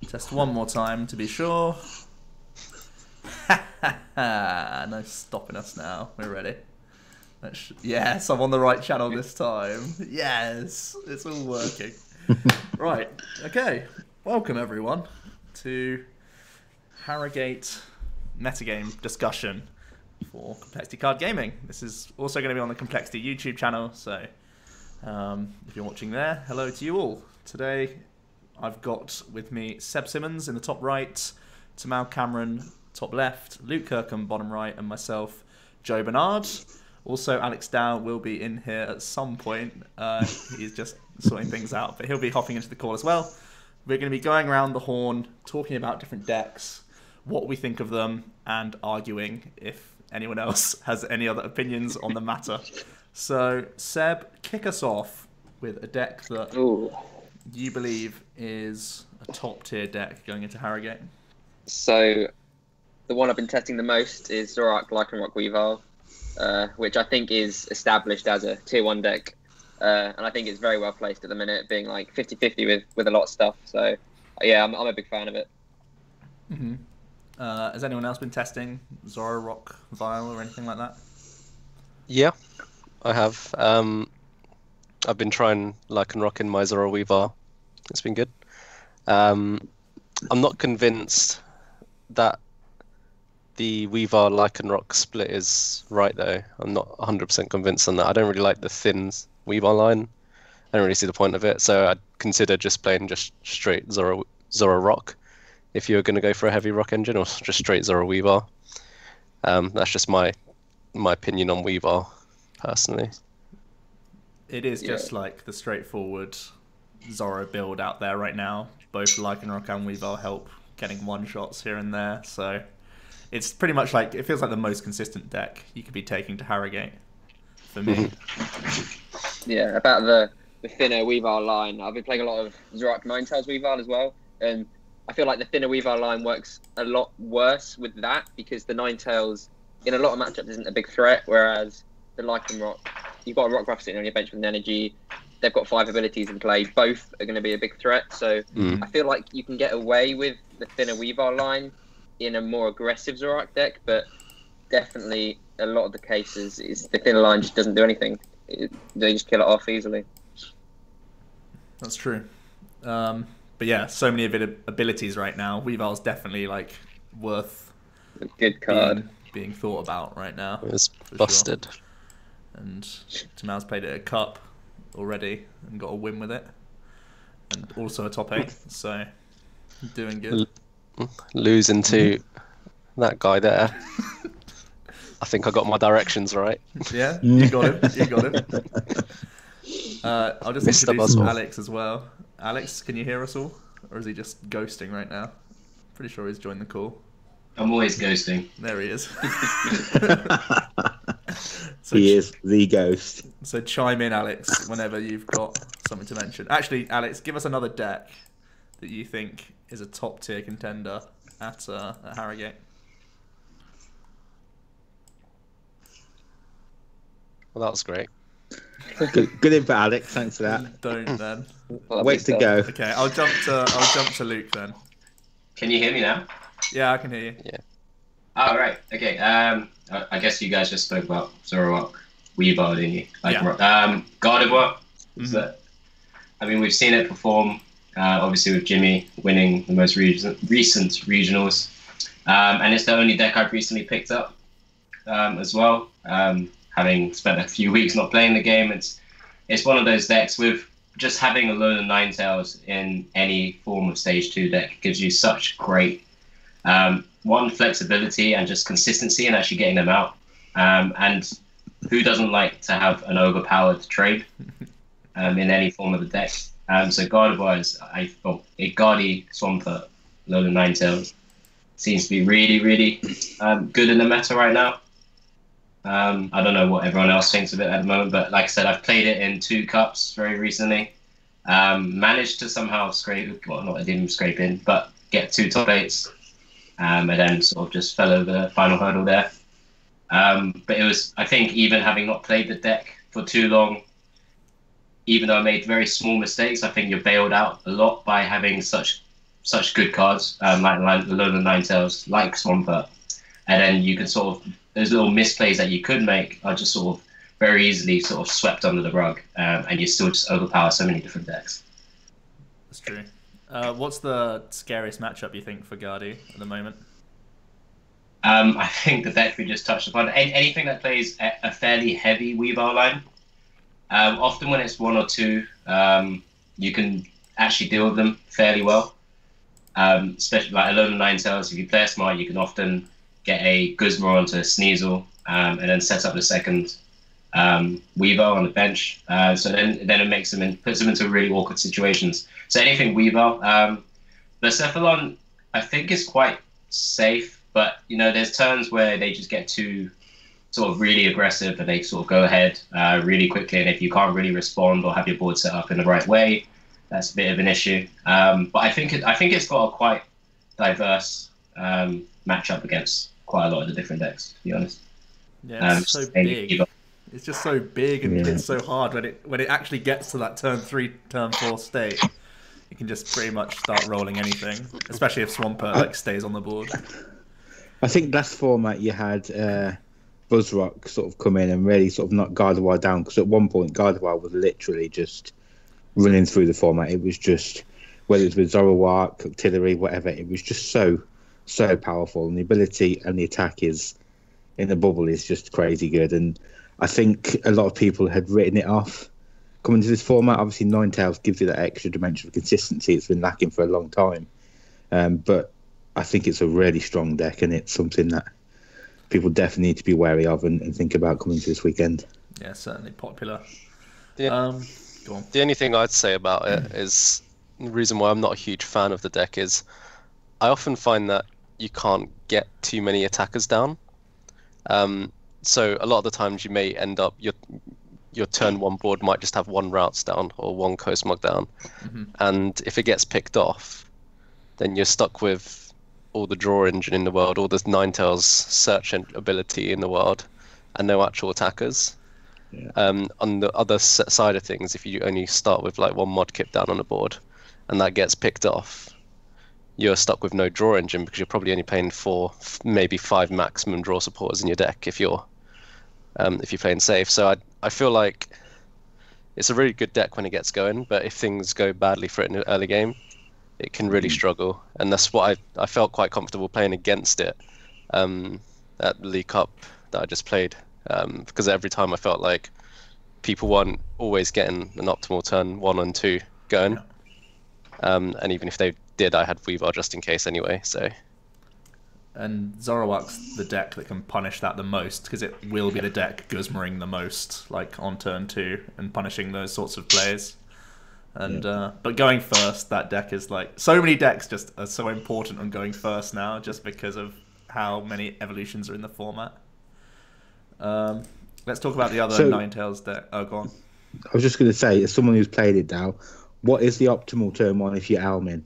Test one more time to be sure. No stopping us now. We're ready. Yes, I'm on the right channel this time. Yes, it's all working. Right, okay. Welcome everyone to Harrogate Metagame discussion for Complexity Card Gaming. This is also going to be on the Complexity YouTube channel, so if you're watching there, hello to you all. Today I've got with me Seb Symonds in the top right, Tamao Cameron top left, Luke Kirkham bottom right, and myself, Joe Bernard. Also, Alex Dow will be in here at some point. He's just sorting things out, but he'll be hopping into the call as well. We're going to be going around the horn, talking about different decks, what we think of them, and arguing if anyone else has any other opinions on the matter. So, Seb, kick us off with a deck that you believe is a top-tier deck going into Harrogate. So, the one I've been testing the most is Zorak Lycanroc Weavile, which I think is established as a tier 1 deck. And I think it's very well placed at the minute, being like 50-50 with a lot of stuff. So, yeah, I'm a big fan of it. Mm-hmm. Has anyone else been testing Zorak Weavile or anything like that? Yeah, I have. I've been trying Lycanroc in my Zorak Weavile. It's been good. I'm not convinced that the Weavile Lycanroc split is right though. I'm not 100% convinced on that. I don't really like the thin Weavile line. I don't really see the point of it, so I'd consider just playing just straight Zora Rock if you're going to go for a heavy rock engine, or just straight Zora Weavile. That's just my opinion on Weavile, personally. It is just like the straightforward Zora build out there right now. Both Lycanroc and Weavile help getting one-shots here and there, so it's pretty much like, it feels like the most consistent deck you could be taking to Harrogate, for me. Yeah, about the thinner Weavile line, I've been playing a lot of Zorak Ninetales Weavile as well, and I feel like the thinner Weavile line works a lot worse with that, because the Ninetales, in a lot of matchups, isn't a big threat, whereas the Lycanroc, you've got a Rock Ruff sitting on your bench with an energy, they've got 5 abilities in play, both are going to be a big threat, so I feel like you can get away with the thinner Weavile line in a more aggressive Zorak deck, but definitely a lot of the cases is the thinner line just doesn't do anything. They just kill it off easily. That's true. But yeah, so many abilities right now. Weavile's definitely like worth a good card being thought about right now. It's busted. Sure. And Tamao's played it at Cup already and got a win with it, and also a top 8, so doing good. Losing to that guy there. I think I got my directions right. Yeah, you got him. You got him. I'll just introduce Alex as well. Alex, can you hear us all? Or is he just ghosting right now? Pretty sure he's joined the call. I'm always ghosting. There he is. He is the ghost. So chime in, Alex, whenever you've got something to mention. Actually, Alex, give us another deck that you think is a top tier contender at Harrogate. Well, that was great. Good input, Alex. Thanks for that. Don't then. Wait to go. Okay, I'll jump to Luke then. Can you hear me now? Yeah, I can hear you. Yeah. Oh, right. Okay. I guess you guys just spoke about Zorak Weavile, didn't you? Gardevoir. I mean, we've seen it perform. Obviously, with Jimmy winning the most recent regionals, and it's the only deck I've recently picked up as well. Having spent a few weeks not playing the game, it's one of those decks with just having a load of Ninetales in any form of Stage 2 deck gives you such great flexibility and just consistency in actually getting them out. And who doesn't like to have an overpowered trade in any form of the deck? So Gardevoir is, a Guardy Swampert, load of Ninetales, seems to be really, really good in the meta right now. I don't know what everyone else thinks of it at the moment, but like I said, I've played it in 2 cups very recently. Managed to somehow I didn't scrape in, but get 2 top 8s, and then sort of just fell over the final hurdle there. But it was, I think, even having not played the deck for too long, even though I made very small mistakes, I think you're bailed out a lot by having such such good cards, like the Lola Ninetales, like Swampert, and then you can sort of, those little misplays that you could make are just sort of very easily sort of swept under the rug, and you still just overpower so many different decks. That's true. What's the scariest matchup you think for Guardi at the moment? I think the deck we just touched upon, anything that plays a fairly heavy Weavile line, often when it's 1 or 2, you can actually deal with them fairly well. Especially like Alolan Ninetales, if you play it smart, you can often get a Guzma onto a Sneasel, and then set up the second Weavile on the bench. So then it makes them puts them into really awkward situations. So anything Weavile. The Cephalon, I think, is quite safe. But, you know, there's turns where they just get too sort of really aggressive and they sort of go ahead really quickly. And if you can't really respond or have your board set up in the right way, that's a bit of an issue. But I think it's got a quite diverse matchup against quite a lot of the different decks, to be honest. Yeah, it's so big. It's just so big and it's so hard when it actually gets to that turn 3, turn 4 state. You can just pretty much start rolling anything, especially if Swampert stays on the board. I think last format you had Buzzrock sort of come in and really sort of knock Gardevoir down, because at one point Gardevoir was literally just running through the format. It was just, whether it was with Zoroark, Octillery, whatever, it was just so powerful, and the ability and the attack is in the bubble is just crazy good. And I think a lot of people had written it off coming to this format. Obviously Ninetales gives you that extra dimension of consistency it's been lacking for a long time, but I think it's a really strong deck, and it's something that people definitely need to be wary of and think about coming to this weekend. Yeah, certainly popular. Yeah. Go on. The only thing I'd say about it is, the reason why I'm not a huge fan of the deck is I often find that you can't get too many attackers down. So a lot of the times you may end up, your turn 1 board might just have 1 Routes down or 1 Cosmog down. Mm-hmm. And if it gets picked off, then you're stuck with all the draw engine in the world, all the Ninetales search ability in the world, and no actual attackers. Yeah. On the other side of things, if you only start with like 1 Modkip down on the board, and that gets picked off, you're stuck with no draw engine, because you're probably only playing 4, maybe 5 maximum draw supporters in your deck if you're playing safe. So I feel like it's a really good deck when it gets going, but if things go badly for it in the early game, it can really struggle, and that's what I felt quite comfortable playing against it at the League Cup that I just played, because every time I felt like people weren't always getting an optimal turn 1 and 2 going, and even if they did, I had Weavile just in case anyway. So, and Zoroark's the deck that can punish that the most, because it will be the deck Guzmaring the most, like on turn 2, and punishing those sorts of plays. And but going first, that deck is like, so many decks just are so important on going first now, just because of how many evolutions are in the format. Let's talk about the other Ninetales deck. Oh, go on. I was just going to say, as someone who's played it now, what is the optimal turn 1 if you're Almin?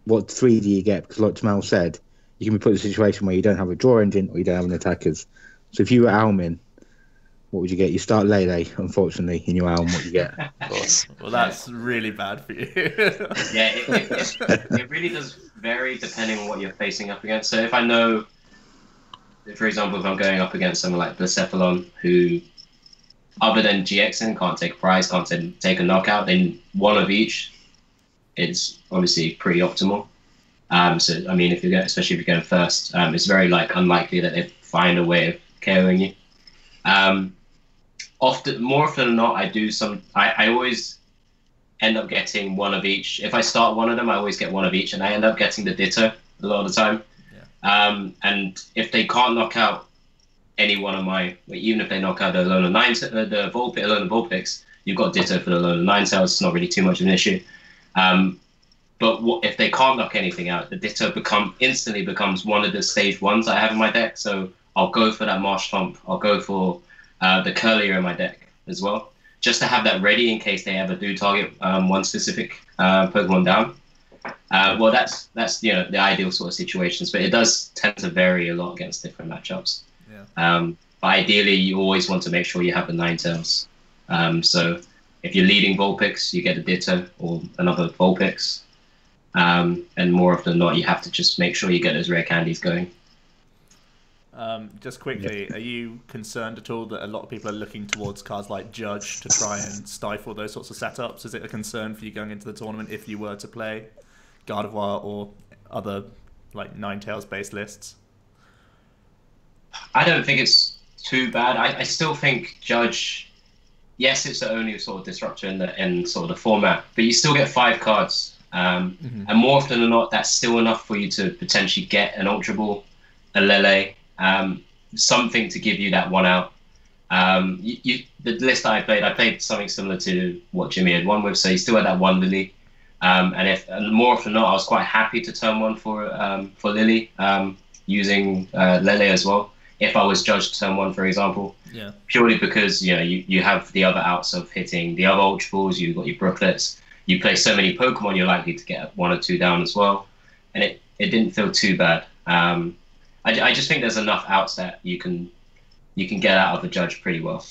What 3 do you get? Because like Tamao said, you can be put in a situation where you don't have a draw engine or you don't have any attackers. So if you were Almin, what would you get? You start Lele, unfortunately, in your Alm. What you get? Of course. Well, that's really bad for you. Yeah, it really does vary depending on what you're facing up against. So if I know, for example, if I'm going up against someone like Blacephalon, who, other than GXing, can't take a prize, can't take a knockout, then 1 of each, it's obviously pretty optimal. So I mean, especially if you're going first, it's very unlikely that they find a way of KOing you. More often than not, I always end up getting 1 of each. If I start one of them, I always get 1 of each, and I end up getting the Ditto a lot of the time. Yeah. And if they can't knock out any one of even if they knock out the Alolan Vulpix, you've got Ditto for the Alolan Ninetales. It's not really too much of an issue. But if they can't knock anything out, the Ditto instantly becomes one of the stage 1s I have in my deck. So I'll go for that Marshtomp. I'll go for the Curlier in my deck as well, just to have that ready in case they ever do target one specific Pokemon down. Well, that's the ideal sort of situations, but it does tend to vary a lot against different matchups. Yeah. But ideally, you always want to make sure you have the Ninetales. So if you're leading Vulpix, you get a Ditto or another Vulpix. And more often than not, you have to just make sure you get those rare candies going. Just quickly, are you concerned at all that a lot of people are looking towards cards like Judge to try and stifle those sorts of setups? Is it a concern for you going into the tournament if you were to play Gardevoir or other like Ninetales based lists? I don't think it's too bad. I still think Judge, yes, it's the only sort of disruptor in sort of the format, but you still get 5 cards. And more often than not, that's still enough for you to potentially get an Ultra Ball, a Lele, something to give you that one out. The list that I played something similar to what Jimmy had won with, so you still had that one Lily. And more often than not, I was quite happy to turn one for Lily, using Lele as well. If I was judged turn 1, for example, purely because you have the other outs of hitting the other Ultra Balls, you've got your Brooklets, you play so many Pokemon, you're likely to get 1 or 2 down as well, and it didn't feel too bad. I just think there's enough outs that you can get out of a Judge pretty well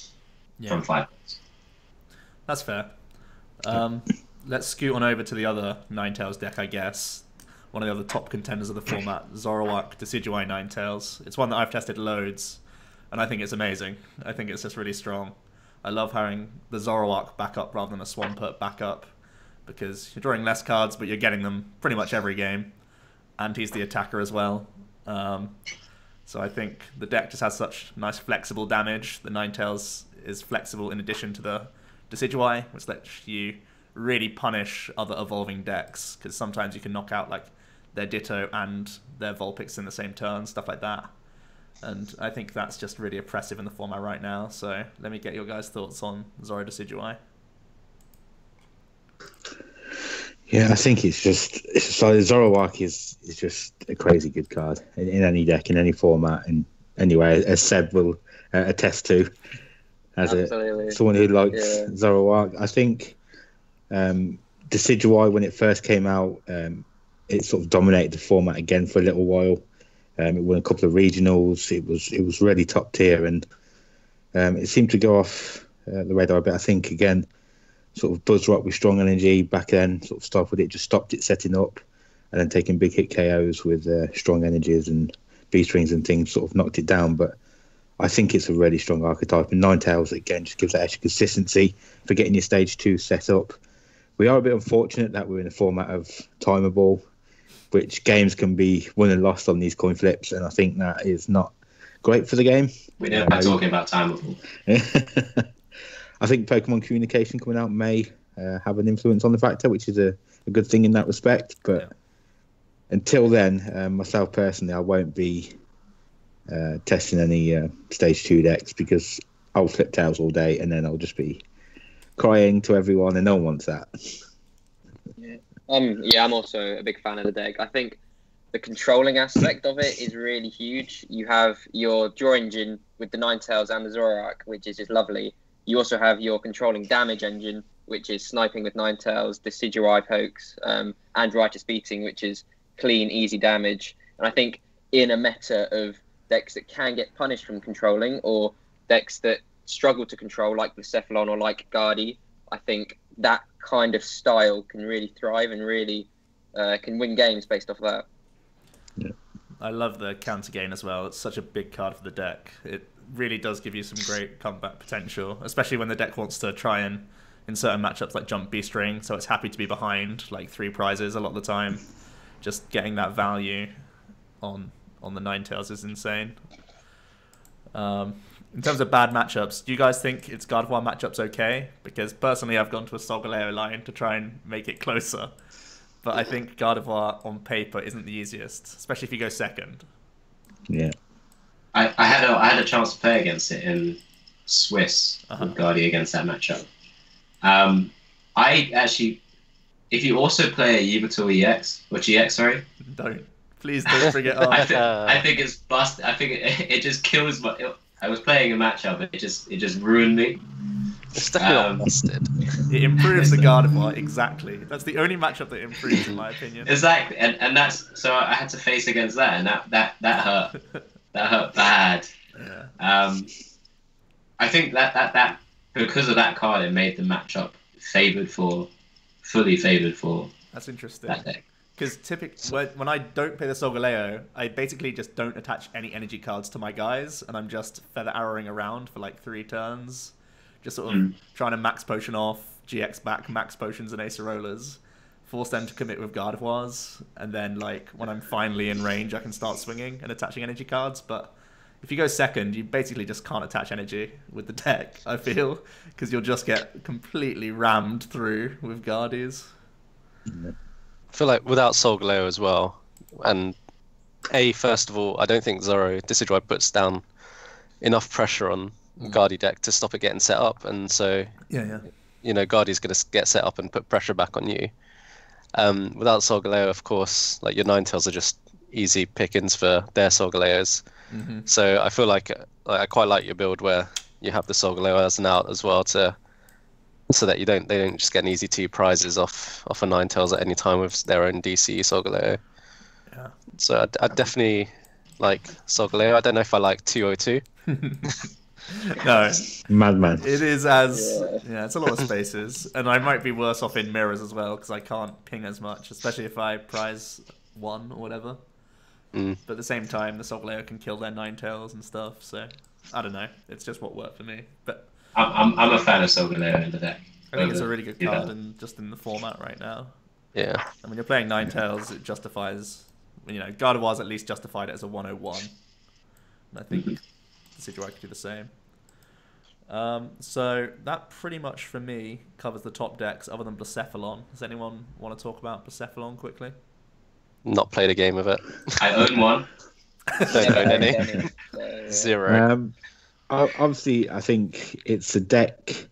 from 5 points. That's fair. Let's scoot on over to the other Ninetales deck, I guess. One of the other top contenders of the format, Zoroark Decidueye Ninetales. It's one that I've tested loads, and I think it's amazing. I think it's just really strong. I love having the Zoroark backup rather than a Swampert backup, because you're drawing less cards, but you're getting them pretty much every game. And he's the attacker as well. So I think the deck just has such nice flexible damage. The Ninetales is flexible in addition to the Decidueye, which lets you really punish other evolving decks, because sometimes you can knock out like their Ditto and their Vulpix in the same turn, stuff like that. And I think that's just really oppressive in the format right now. So let me get your guys' thoughts on Zoro Decidueye. Yeah, I think it's like Zoroark is just a crazy good card in any deck, in any format, and anyway, as Seb will attest to, as someone who likes Zoroark. I think Decidueye, when it first came out, it sort of dominated the format again for a little while. It won a couple of regionals. It was really top tier, and it seemed to go off the radar a bit. I think again, sort of Buzzrock with strong energy back then sort of stifled it, just stopped it setting up, and then taking big hit KOs with strong energies and B-strings and things sort of knocked it down. But I think it's a really strong archetype, and Ninetales again just gives that extra consistency for getting your stage 2 set up. We are a bit unfortunate that we're in a format of timer ball, which games can be won and lost on these coin flips, and I think that is not great for the game. We don't like talking about timer ball. I think Pokemon communication coming out may have an influence on the factor, which is a good thing in that respect. But until then, myself personally, I won't be testing any stage 2 decks, because I'll flip tails all day and then I'll just be crying to everyone, and no one wants that. I'm also a big fan of the deck. I think the controlling aspect of it is really huge. You have your draw engine with the Ninetales and the Zoroark, which is just lovely. You also have your controlling damage engine, which is sniping with Ninetales, Decidueye pokes, and Righteous Beating, which is clean, easy damage. And I think in a meta of decks that can get punished from controlling, or decks that struggle to control, like Blacephalon or like Guardy, I think that kind of style can really thrive and really can win games based off that. Yeah. I love the counter gain as well. It's such a big card for the deck. It really does give you some great comeback potential, especially when the deck wants to try and, in certain matchups, like jump B-string, so it's happy to be behind like 3 prizes a lot of the time. Just getting that value on the Ninetales is insane. In terms of bad matchups, do you guys think it's Gardevoir matchups okay? Because personally, I've gone to a Solgaleo line to try and make it closer. But I think Gardevoir on paper isn't the easiest, especially if you go second. Yeah. I had a chance to play against it in Swiss with Guardi against that matchup. I actually, if you also play a Yveltal EX, or GX, sorry. Please don't bring it up. I think it's busted. I think it just kills my... I was playing a matchup, and it just ruined me. It's definitely busted. It improves the Gardevoir, exactly. That's the only matchup that improves, in my opinion. Exactly, and that's... So I had to face against that, and that hurt. That hurt bad. Yeah. I think that because of that card, it made the matchup fully favoured for That's interesting. that deck. Because typically, when I don't play the Solgaleo, I basically just don't attach any energy cards to my guys, and I'm just feather arrowing around for like 3 turns, just sort of trying to max potion off, GX back, max potions and Acerolas, force them to commit with Gardevoirs, and then like when I'm finally in range, I can start swinging and attaching energy cards. But if you go second, you basically just can't attach energy with the deck, I feel, because you'll just get completely rammed through with Guardies. I feel like without Solgaleo as well, and first of all, I don't think Zoro Decidueye puts down enough pressure on Guardy deck to stop it getting set up, and so you know, Guardy's going to get set up and put pressure back on you. Without Solgaleo, of course, like your Ninetales are just easy pickings for their Solgaleos. So I feel like I quite like your build where you have the Solgaleo as an out as well, so that they don't just get an easy 2 prizes off a Ninetales at any time with their own DC Solgaleo. Yeah. So I definitely like Solgaleo. I don't know if I like 202. No, Madman. it is it's a lot of spaces, and I might be worse off in mirrors as well because I can't ping as much, especially if I prize 1 or whatever. But at the same time, the Solgaleo can kill their Ninetales and stuff, so I don't know. It's just what worked for me. But I'm a fan of Solgaleo in the deck. I think it's a really good card just in the format right now. Yeah. And when you're playing Ninetales, it justifies, you know, Gardevoir's at least justified it as a 101. And I think the Decidueye could do the same. So that pretty much for me covers the top decks other than Blacephalon. Does anyone want to talk about Blacephalon quickly? Not played a game of it. I own one. Don't own any. 0. Obviously, I think it's a deck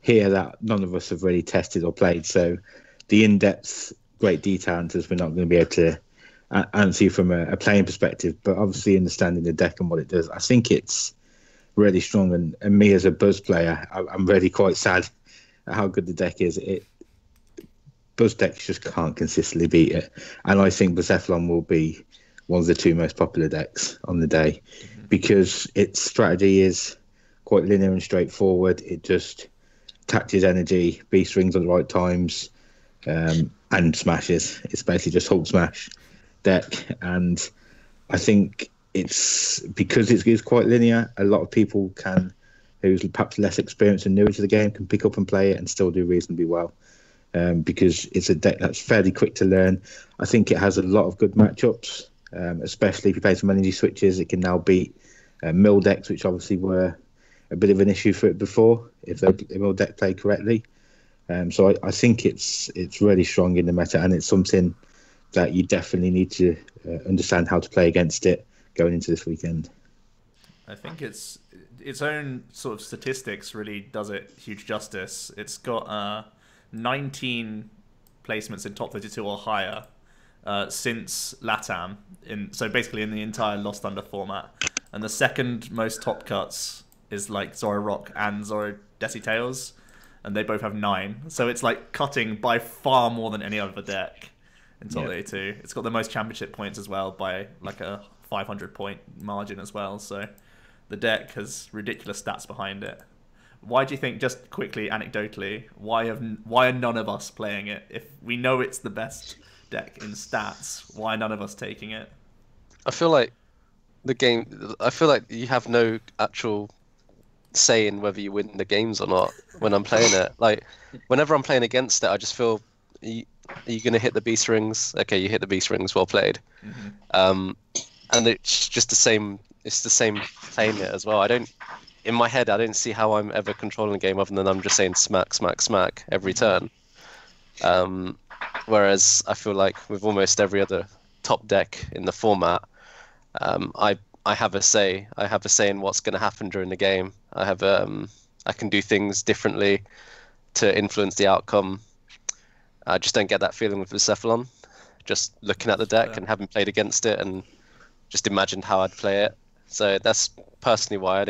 here that none of us have really tested or played. So the in-depth, great detail answers we're not going to be able to answer you from a playing perspective. But obviously, understanding the deck and what it does, I think it's really strong. And me as a Buzz player, I'm really quite sad at how good the deck is. Buzz decks just can't consistently beat it. And I think Blacephalon will be one of the 2 most popular decks on the day because its strategy is quite linear and straightforward. It just attaches energy, beast rings at the right times, and smashes. It's basically just Hulk smash deck. And I think it's because it's quite linear, a lot of people who's perhaps less experienced and newer to the game can pick up and play it and still do reasonably well. Because it's a deck that's fairly quick to learn. I think it has a lot of good matchups, especially if you play some energy switches. It can now beat mill decks, which obviously were a bit of an issue for it before, if the mill deck played correctly. So I think it's really strong in the meta, and it's something that you definitely need to understand how to play against it going into this weekend. I think its own sort of statistics really does it huge justice. It's got 19 placements in top 32 or higher since LATAM, so basically in the entire Lost Thunder format. And the second most top cuts is like Zoro Rock and Zoro Desi Tails, and they both have 9. So it's like cutting by far more than any other deck in top 32. It's got the most championship points as well by like a 500-point margin as well. So the deck has ridiculous stats behind it. Why do you think, just quickly, anecdotally, why are none of us playing it? If we know it's the best deck in stats, why are none of us taking it? I feel like you have no actual say in whether you win the games or not when I'm playing it. Like, whenever I'm playing against it, I just feel, are you going to hit the beast rings? Okay, you hit the beast rings, well played. And it's just the same. It's the same playing it as well. In my head, I don't see how I'm ever controlling the game other than I'm just saying smack, smack, smack every turn. Whereas I feel like with almost every other top deck in the format, I have a say. I have a say in what's going to happen during the game. I can do things differently to influence the outcome. I just don't get that feeling with Blacephalon. Just looking at the deck and having played against it and just imagined how I'd play it. So that's personally why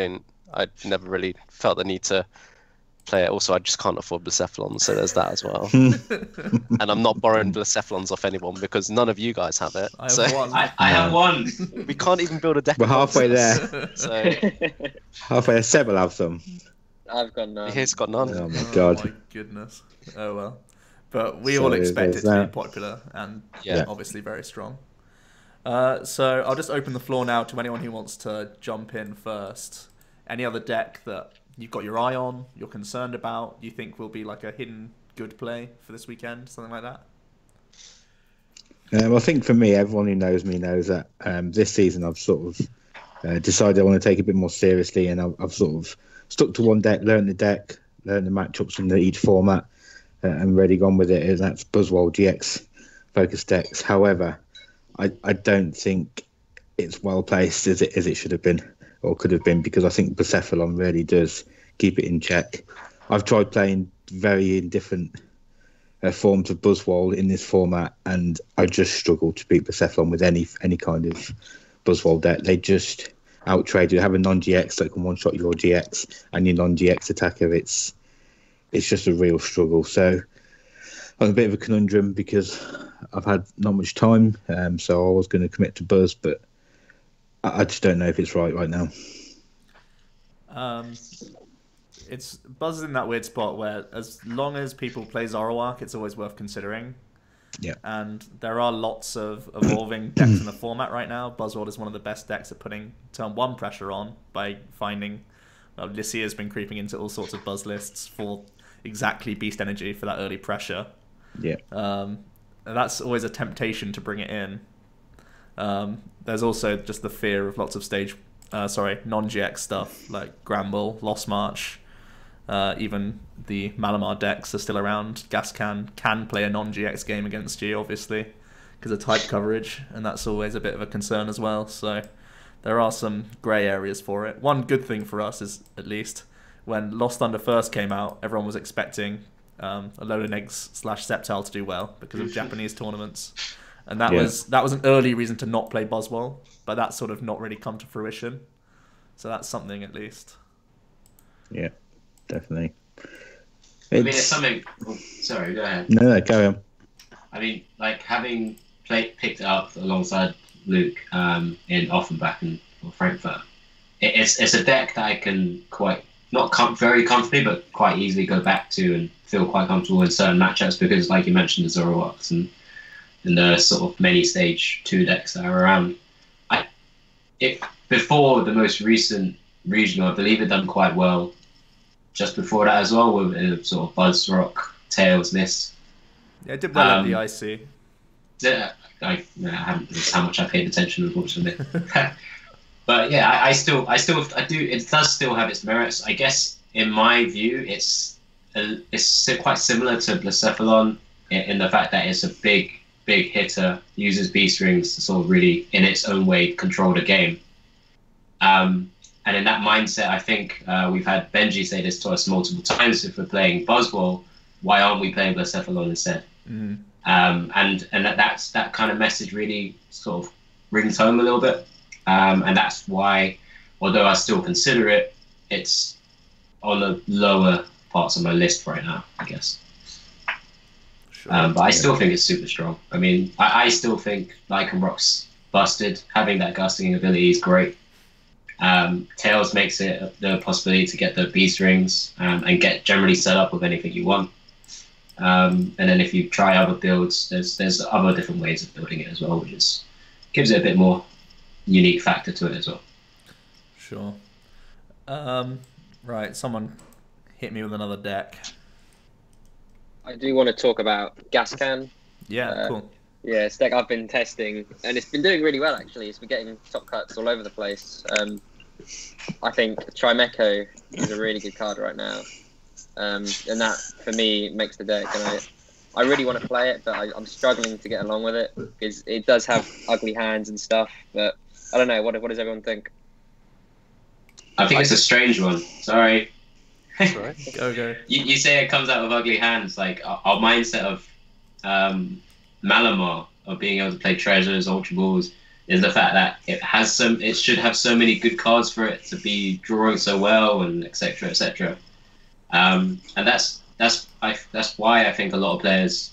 I never really felt the need to play it. Also, I just can't afford Blacephalon, so there's that as well. And I'm not borrowing Blacephalons off anyone because none of you guys have it. I have one. I have one. We can't even build a deck. We're halfway there. So Halfway there. Seb will have some. I've got none. he's got none. Oh my god. Oh my goodness. Oh well. but we all expect it to that. be popular and Yeah. obviously very strong. So I'll just open the floor now to anyone who wants to jump in first. Any other deck that you've got your eye on, you're concerned about, you think will be like a hidden good play for this weekend, something like that? I think for me, everyone who knows me knows that this season I've sort of decided I want to take it a bit more seriously, and I've sort of stuck to one deck, learned the matchups in each format, and really gone with it. And that's Buzzwole GX focus decks. However, I don't think it's well placed as it should have been or could have been, because I think Blacephalon really does keep it in check. I've tried playing very indifferent forms of Buzzwole in this format, and I just struggle to beat Blacephalon with any kind of Buzzwole deck. They just outtrade you. Have a non-GX that can one-shot your GX and your non-GX attacker. It's just a real struggle. So I'm a bit of a conundrum because I've had not much time, so I was going to commit to Buzz, but I just don't know if it's right now. It's Buzz is in that weird spot where as long as people play Zoroark, it's always worth considering. Yeah. And there are lots of evolving decks in the format right now. Buzzwole is one of the best decks at putting turn 1 pressure on by finding... Well, Lycia's been creeping into all sorts of Buzz lists for exactly Beast Energy for that early pressure. Yeah. And that's always a temptation to bring it in. There's also just the fear of lots of non-GX stuff like Gramble, Lost March, even the Malamar decks are still around. Gascan can play a non-GX game against you, obviously, because of type coverage, and that's always a bit of a concern as well. So there are some grey areas for it. One good thing for us is, at least, when Lost Thunder first came out, everyone was expecting a load of Eggs / Sceptile to do well because of Japanese tournaments. And that was an early reason to not play Buzzwole, but that's sort of not really come to fruition. So that's something at least. Yeah, definitely. I mean, it's something... Oh, sorry, go ahead. No, carry on. I mean, like, having picked it up alongside Luke in Offenbach and Frankfurt, it's a deck that I can very comfortably, but quite easily go back to and feel quite comfortable in certain matchups because, like you mentioned, the Zoroarks and the sort of many stage 2 decks that are around. Before the most recent regional, I believe it done quite well. Just before that as well, with a sort of Buzz Rock Tails list. Yeah, it did well at the IC. I haven't. That's how much I paid attention, unfortunately. But yeah, I do. It does still have its merits. I guess in my view, it's quite similar to Blacephalon in the fact that it's a big hitter, uses Beast Rings to sort of really, in its own way, control the game. And in that mindset, I think we've had Benji say this to us multiple times. If we're playing Buzzwole, why aren't we playing Blacephalon instead? Mm-hmm. And that kind of message really sort of rings home a little bit. And that's why, although I still consider it, it's on the lower parts of my list right now, I guess. Sure. But I still think it's super strong. I mean, I still think Lycanrock's busted. Having that gusting ability is great. Tails makes it the possibility to get the Beast Rings and get generally set up with anything you want. And then if you try other builds, there's other different ways of building it as well, which gives it a bit more unique factor to it as well. Sure. Right, someone hit me with another deck. I do want to talk about Gascan. Yeah, cool. Yeah, it's a deck I've been testing, and it's been doing really well, actually. It's been getting top cuts all over the place. I think Trimeco is a really good card right now. And that, for me, makes the deck. And I really want to play it, but I'm struggling to get along with it, because it does have ugly hands and stuff. But I don't know, what does everyone think? I think it's a strange one. Sorry. Right. Go. You say it comes out with ugly hands. Like, our mindset of Malamar, of being able to play Treasures, Ultra Balls, is the fact that it should have so many good cards for it to be drawing so well, and etc. etc. And that's why I think a lot of players,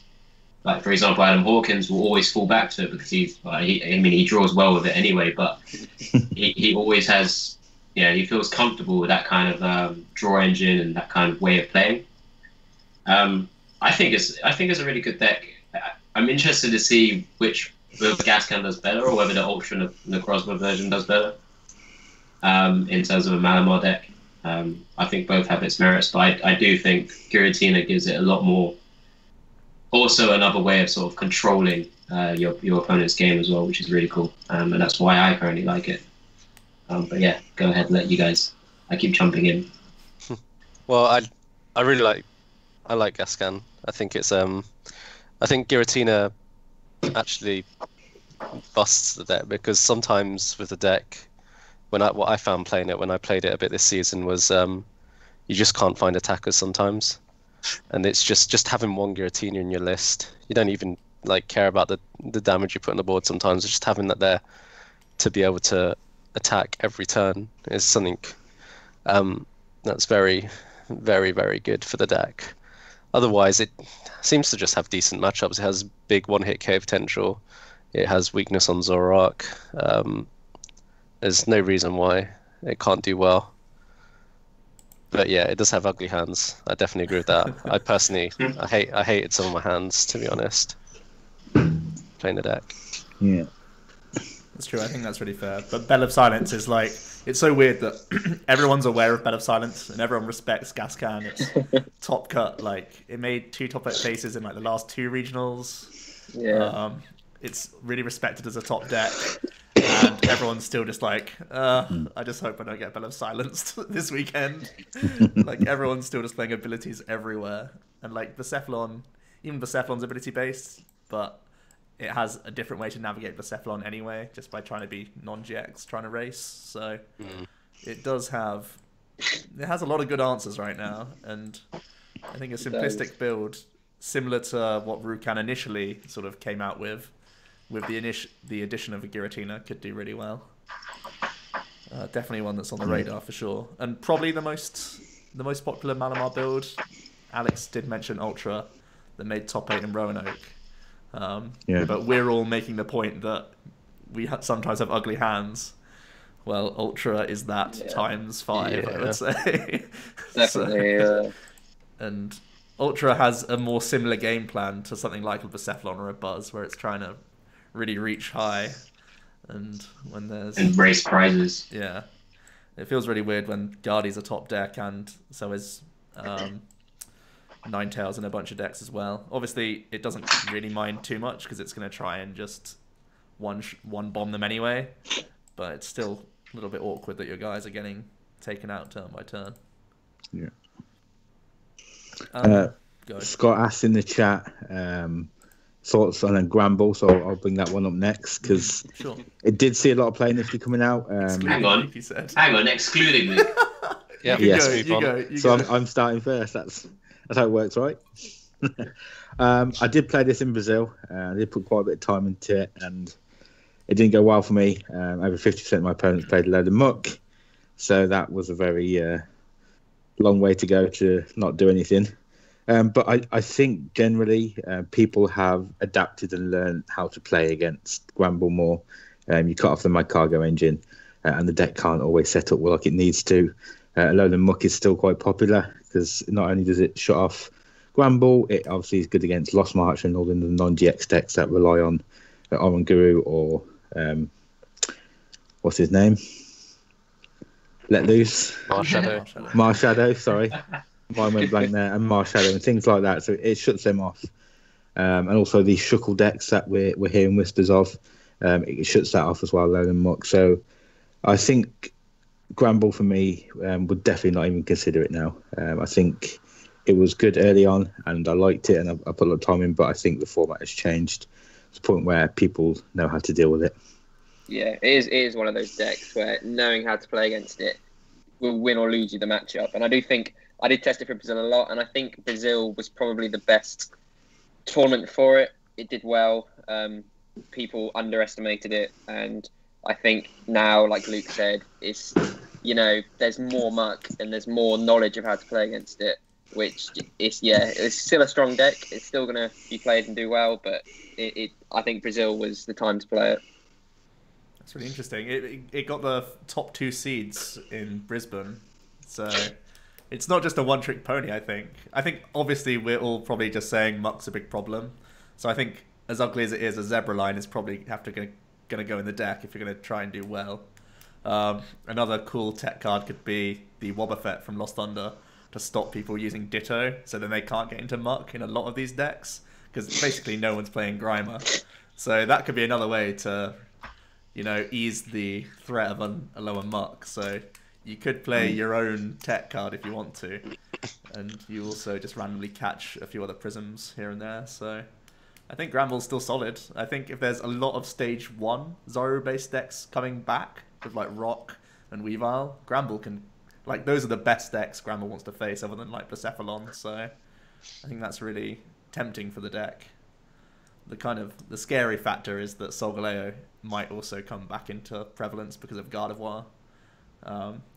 like for example Adam Hawkins, will always fall back to it, because he draws well with it anyway, but he always has, he feels comfortable with that kind of draw engine and that kind of way of playing. I think it's a really good deck. I'm interested to see whether Gascan does better or whether the Ultra and the Crossbow version does better. In terms of a Malamar deck, I think both have its merits, but I do think Giratina gives it a lot more. Also, another way of sort of controlling your opponent's game as well, which is really cool, and that's why I currently like it. But yeah, go ahead and let you guys. I keep jumping in. Well, I really like Gascan. I think it's I think Giratina actually busts the deck, because sometimes with the deck, what I found playing it when I played it a bit this season was you just can't find attackers sometimes, and it's just having one Giratina in your list. You don't even like care about the damage you put on the board sometimes. Just having that there to be able to attack every turn is something that's very, very, very good for the deck. Otherwise, it seems to just have decent matchups. It has big one-hit KO potential. It has weakness on Zoroark. There's no reason why it can't do well. But yeah, it does have ugly hands. I definitely agree with that. I personally, I hated some of my hands, to be honest, playing the deck. Yeah. That's true. I think that's really fair. But Bell of Silence is like, it's so weird that everyone's aware of Bell of Silence and everyone respects Gascan. It's top cut. Like, it made 2 top 8 places in like the last 2 regionals. Yeah. It's really respected as a top deck. And everyone's still just like, I just hope I don't get Bell of Silence this weekend. Like, everyone's still just playing abilities everywhere. And like Blacephalon, even Blacephalon's ability based, but it has a different way to navigate Blacephalon anyway, just by trying to be non-GX, trying to race. So it has a lot of good answers right now, and I think a simplistic build, similar to what Rukan initially sort of came out with the addition of a Giratina, could do really well. Definitely one that's on the radar for sure, and probably the most popular Malamar build. Alex did mention Ultra, that made top 8 in Roanoke. But we're all making the point that we sometimes have ugly hands. Well, Ultra is that times 5, I would say. Definitely. And Ultra has a more similar game plan to something like a Blacephalon or a Buzz, where it's trying to really reach high. And when there's... And race prizes. Yeah. It feels really weird when Guardi's a top deck, and so is... Ninetales in a bunch of decks as well. Obviously, it doesn't really mind too much because it's going to try and just one bomb them anyway. But it's still a little bit awkward that your guys are getting taken out turn by turn. Yeah. Go. Scott asked in the chat thoughts on a Gramble, so I'll bring that one up next because it did see a lot of play initially coming out. Hang on, excluding me. Yeah, you go. go. I'm starting first. That's how it works, right? I did play this in Brazil. I did put quite a bit of time into it, and it didn't go well for me. Over 50% of my opponents played a load of muck, so that was a very long way to go to not do anything. But I think generally people have adapted and learned how to play against Gramble more. You cut off the Mad Cargo engine, and the deck can't always set up well like it needs to. A load of muck is still quite popular because not only does it shut off Gramble, it obviously is good against Lost March and all the non-GX decks that rely on Oranguru or what's his name? Let Loose. Marshadow, sorry. Mine went blank there. And Marshadow and things like that. So it shuts them off. And also the Shuckle decks that we're hearing whispers of, it shuts that off as well, load and muck. So I think Gramble for me would definitely not even consider it now. I think it was good early on and I liked it and I put a lot of time in, but I think the format has changed to the point where people know how to deal with it. Yeah, it is one of those decks where knowing how to play against it will win or lose you the matchup. And I do think I did test it for Brazil a lot, and I think Brazil was probably the best tournament for it. It did well. People underestimated it, and I think now, like Luke said, it's, you know, there's more muck and there's more knowledge of how to play against it, which it's still a strong deck. It's still going to be played and do well, but I think Brazil was the time to play it. That's really interesting. It got the top 2 seeds in Brisbane, so it's not just a one-trick pony, I think. I think, obviously, we're all probably just saying Muck's a big problem. So I think, as ugly as it is, a Zebra line is probably going to go in the deck if you're going to try and do well. Another cool tech card could be the Wobbuffet from Lost Thunder to stop people using Ditto, so then they can't get into Muck in a lot of these decks, because basically no one's playing Grimer. So that could be another way to, you know, ease the threat of a lower Muck. So you could play your own tech card if you want to, and you also just randomly catch a few other prisms here and there. So I think Granville's still solid. I think if there's a lot of stage 1 Zoro-based decks coming back with like Rock and Weavile, Granville can, like, those are the best decks Granville wants to face other than like Blacephalon. So I think that's really tempting for the deck. The scary factor is that Solgaleo might also come back into prevalence because of Gardevoir.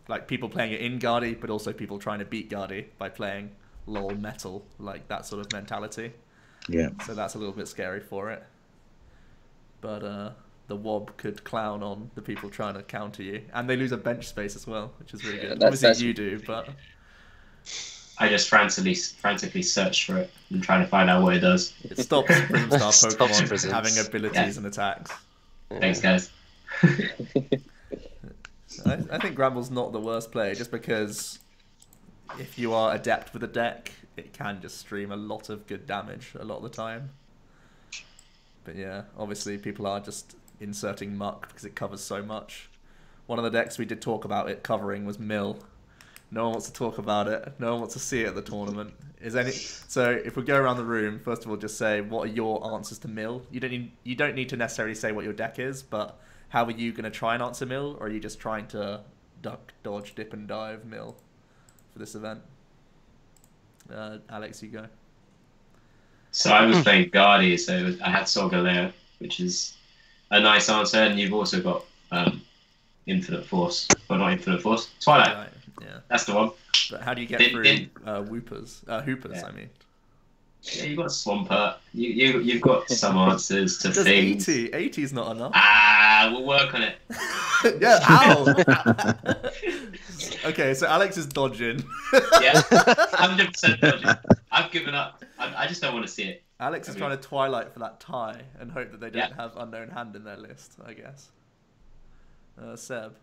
Like people playing it in Guardy, but also people trying to beat Guardy by playing lol metal, like that sort of mentality. Yeah. So that's a little bit scary for it. But the Wob could clown on the people trying to counter you, and they lose a bench space as well, which is really good. Obviously you do, but I just frantically search for it and trying to find out what it does. it stops Prism Star Stops Pokemon prisms. having abilities and attacks. Thanks, guys. I think Granville's not the worst play, just because if you are adept with a deck, it can just stream a lot of good damage a lot of the time. But yeah, obviously people are just inserting Muck because it covers so much. One of the decks we did talk about it covering was Mill. No one wants to talk about it. No one wants to see it at the tournament. So if we go around the room, first of all, just say what are your answers to Mill. You don't need to necessarily say what your deck is, but how are you going to try and answer Mill, or are you just trying to duck, dodge, dip, and dive Mill for this event? Alex, you go. So I was playing Guardy, so I had Solgaleo, which is a nice answer, and you've also got Infinite Force, or not Infinite Force, Twilight. Right, yeah. That's the one. But how do you get through Hoopers? Yeah. I mean. Yeah, you've got Swampert. You've got some answers to Just things. 80 is not enough. We'll work on it. Yeah, ow! Okay, so Alex is dodging. Yeah, 100% dodging. I've given up. I just don't want to see it. Alex is trying to Twilight for that tie and hope that they don't have Unknown Hand in their list, I guess. Seb,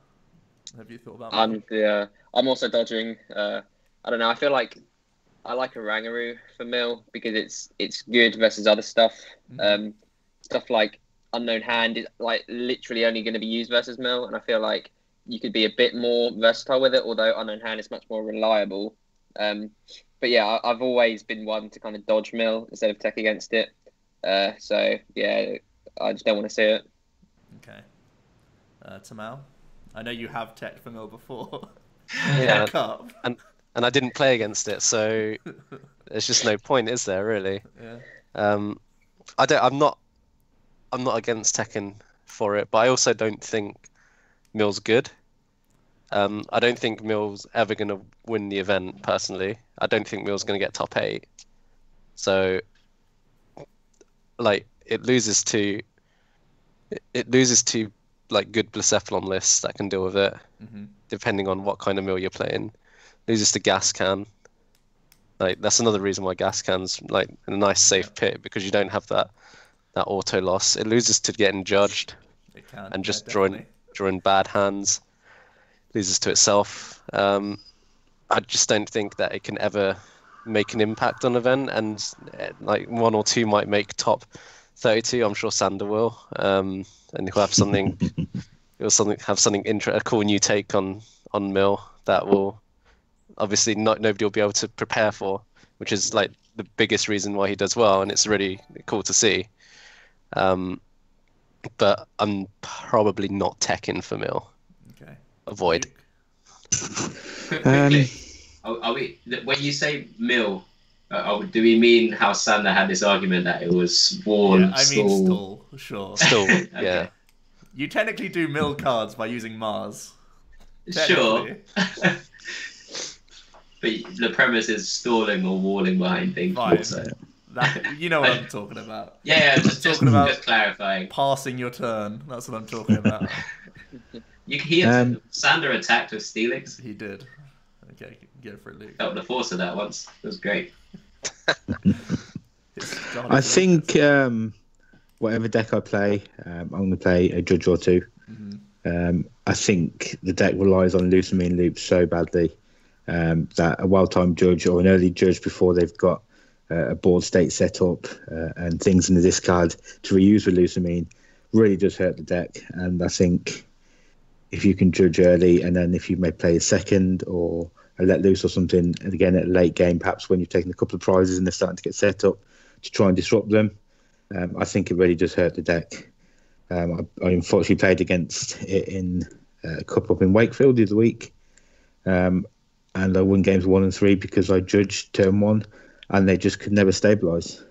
have you thought about that? I'm also dodging. I don't know. I feel like I like a Rangaroo for Mill because it's good versus other stuff. Stuff like Unknown Hand is like literally only going to be used versus Mill, and I feel like you could be a bit more versatile with it. Although Unknown Hand is much more reliable. But yeah, I've always been one to kind of dodge Mill instead of tech against it. So yeah, I just don't want to see it. Okay. Tamao, I know you have tech for Mill before. Yeah, Cup. and I didn't play against it, so there's just no point, is there? Really? Yeah. I'm not against Tekken for it, but I also don't think Mill's good. I don't think Mill's ever going to win the event, personally. I don't think Mill's going to get top 8. So, like, it loses to like good Blacephalon lists that can deal with it, depending on what kind of Mill you're playing. Loses to Gas Can. Like, that's another reason why Gas Can's like a nice safe pick, because you don't have that auto loss. It loses to getting judged and just drawing bad hands. Loses to itself. I just don't think that it can ever make an impact on an event, and like 1 or 2 might make top 32. I'm sure Sander will, and he'll have something. A cool new take on Mill that will obviously nobody will be able to prepare for, which is like the biggest reason why he does well, and it's really cool to see. But I'm probably not teching for Mill. Okay. Avoid. Quickly, are we, when you say Mill, do we mean how Sander had this argument that it was wall, I mean stall, sure. Still, Okay. yeah. You technically do Mill cards by using Mars. Sure. But the premise is stalling or walling behind things. Fine. Also. You know what I'm talking about. Yeah, just clarifying. Passing your turn. That's what I'm talking about. Sander attacked with Steelix. He did. Okay. Go for it, Luke. Felt the force of that once. It was great. I think whatever deck I play, I'm going to play a judge or two. I think the deck relies on Lusamine loops so badly that a well-timed judge or an early judge before they've got a board state set up and things in the discard to reuse with Lusamine really does hurt the deck. And I think if you can judge early, and then if you may play a second or a let loose or something, and again at a late game, perhaps when you've taken a couple of prizes and they're starting to get set up to try and disrupt them, I think it really does hurt the deck. I unfortunately played against it in a cup up in Wakefield the other week, and I won games 1 and 3 because I judged turn 1 and they just could never stabilise.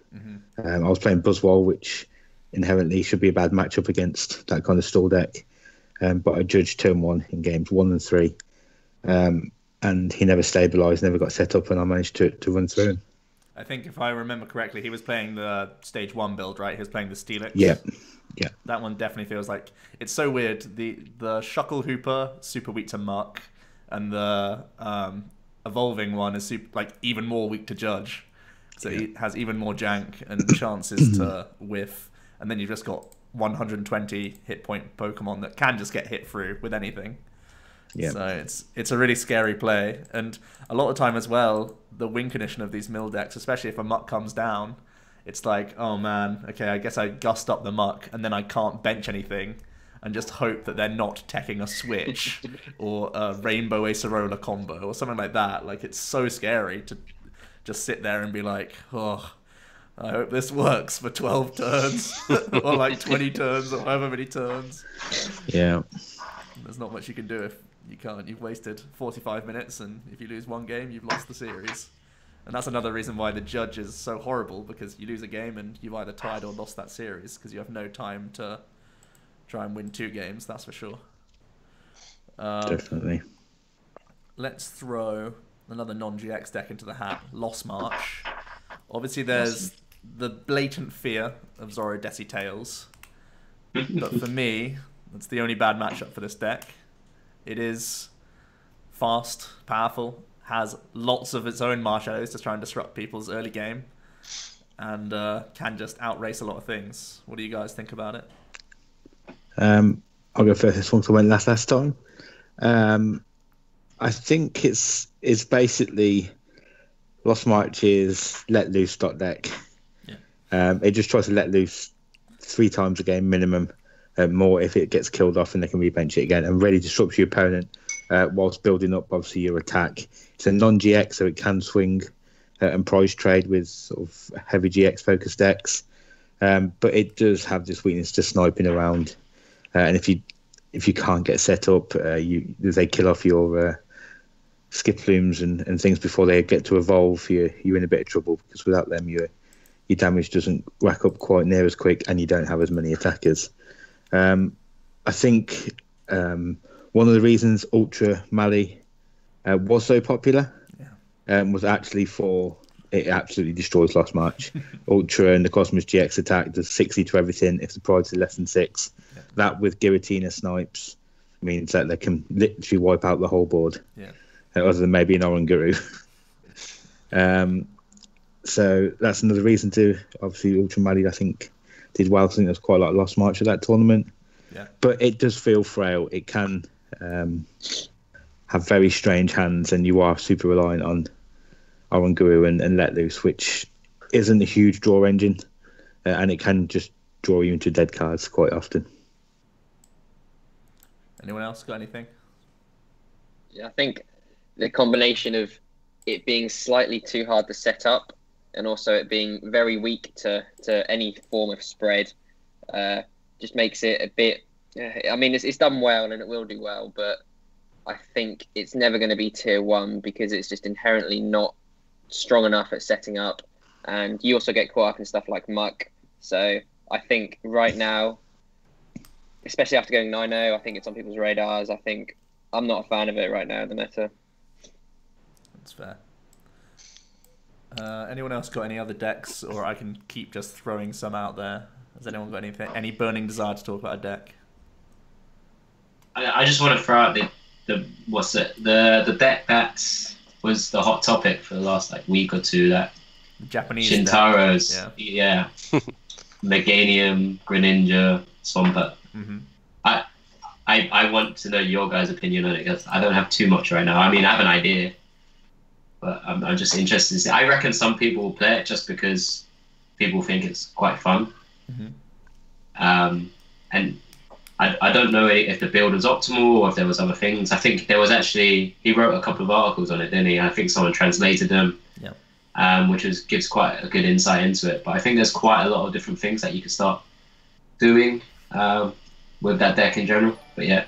I was playing Buzzwole, which inherently should be a bad matchup against that kind of stall deck, but I judged turn 1 in games 1 and 3, and he never stabilised, never got set up, and I managed to run through him. I think if I remember correctly, he was playing the stage 1 build, right? He was playing the Steelix. Yeah. That one definitely feels like it's so weird. The Shuckle Hooper super weak to Muck, and the evolving one is even more weak to Judge. So he has even more jank and chances to whiff, and then you've just got 120 hit point Pokemon that can just get hit through with anything. Yeah. So it's a really scary play, and a lot of time as well, the win condition of these mill decks, especially if a Muck comes down, it's like, oh man, okay, I guess I gust up the Muck, and then I can't bench anything, and just hope that they're not teching a Switch or a Rainbow Acerola combo or something like that. Like, it's so scary to just sit there and be like, oh, I hope this works for 12 turns or like 20 turns or however many turns. Yeah. There's not much you can do if you can't. You've wasted 45 minutes, and if you lose one game, you've lost the series. And that's another reason why the judge is so horrible, because you lose a game and you've either tied or lost that series because you have no time to try and win 2 games, that's for sure. Definitely. Let's throw another non-GX deck into the hat, Lost March. Obviously, there's the blatant fear of Zoro Desi Tails. But for me, that's the only bad matchup for this deck. It is fast, powerful, has lots of its own Marshallows to try and disrupt people's early game, and can just outrace a lot of things. What do you guys think about it? I'll go first. This one I went last time. I think it's basically Lost March is let loose dot deck. Yeah. It just tries to let loose 3 times a game minimum, more if it gets killed off, and they can rebench it again, and really disrupts your opponent whilst building up obviously your attack. It's a non-GX, so it can swing and prize trade with sort of heavy GX focused decks, but it does have this weakness to sniping around, and if you can't get set up, they kill off your skip plumes and things before they get to evolve. You're in a bit of trouble, because without them your damage doesn't rack up quite near as quick, and you don't have as many attackers. I think one of the reasons Ultra Mali was so popular was actually for it absolutely destroys Lost March. Ultra and the Cosmos GX attack does 60 to everything if the prize is less than 6. Yeah. That with Giratina snipes means that they can literally wipe out the whole board. Yeah. Other than maybe an Oranguru. So that's another reason to, obviously, Ultra Mali, I think, did well. I think there's quite a lot of Lost March at that tournament. Yeah. But it does feel frail. It can have very strange hands, and you are super reliant on Oranguru and Let Loose, which isn't a huge draw engine, and it can just draw you into dead cards quite often. Anyone else got anything? Yeah, I think the combination of it being slightly too hard to set up, and also it being very weak to any form of spread, just makes it a bit... I mean, it's done well and it will do well, but I think it's never going to be tier 1 because it's just inherently not strong enough at setting up, and you also get caught up in stuff like Muck. So I think right now, especially after going 9-0, I think it's on people's radars. I think I'm not a fan of it right now in the meta. That's fair. Anyone else got any other decks, or I can keep just throwing some out there? Has anyone got any burning desire to talk about a deck? I just want to throw out the deck that was the hot topic for the last like week or two. That Japanese Shintaro's, deck. yeah, Meganium, Greninja, Swampert. Mm-hmm. I want to know your guys' opinion on it because I don't have too much right now. I mean, I have an idea, but I'm just interested to see. I reckon some people will play it just because people think it's quite fun. Mm-hmm. And I don't know if the build was optimal or if there was other things. I think there was actually, he wrote a couple of articles on it, didn't he? I think someone translated them, which gives quite a good insight into it. But I think there's quite a lot of different things that you can start doing with that deck in general. But yeah,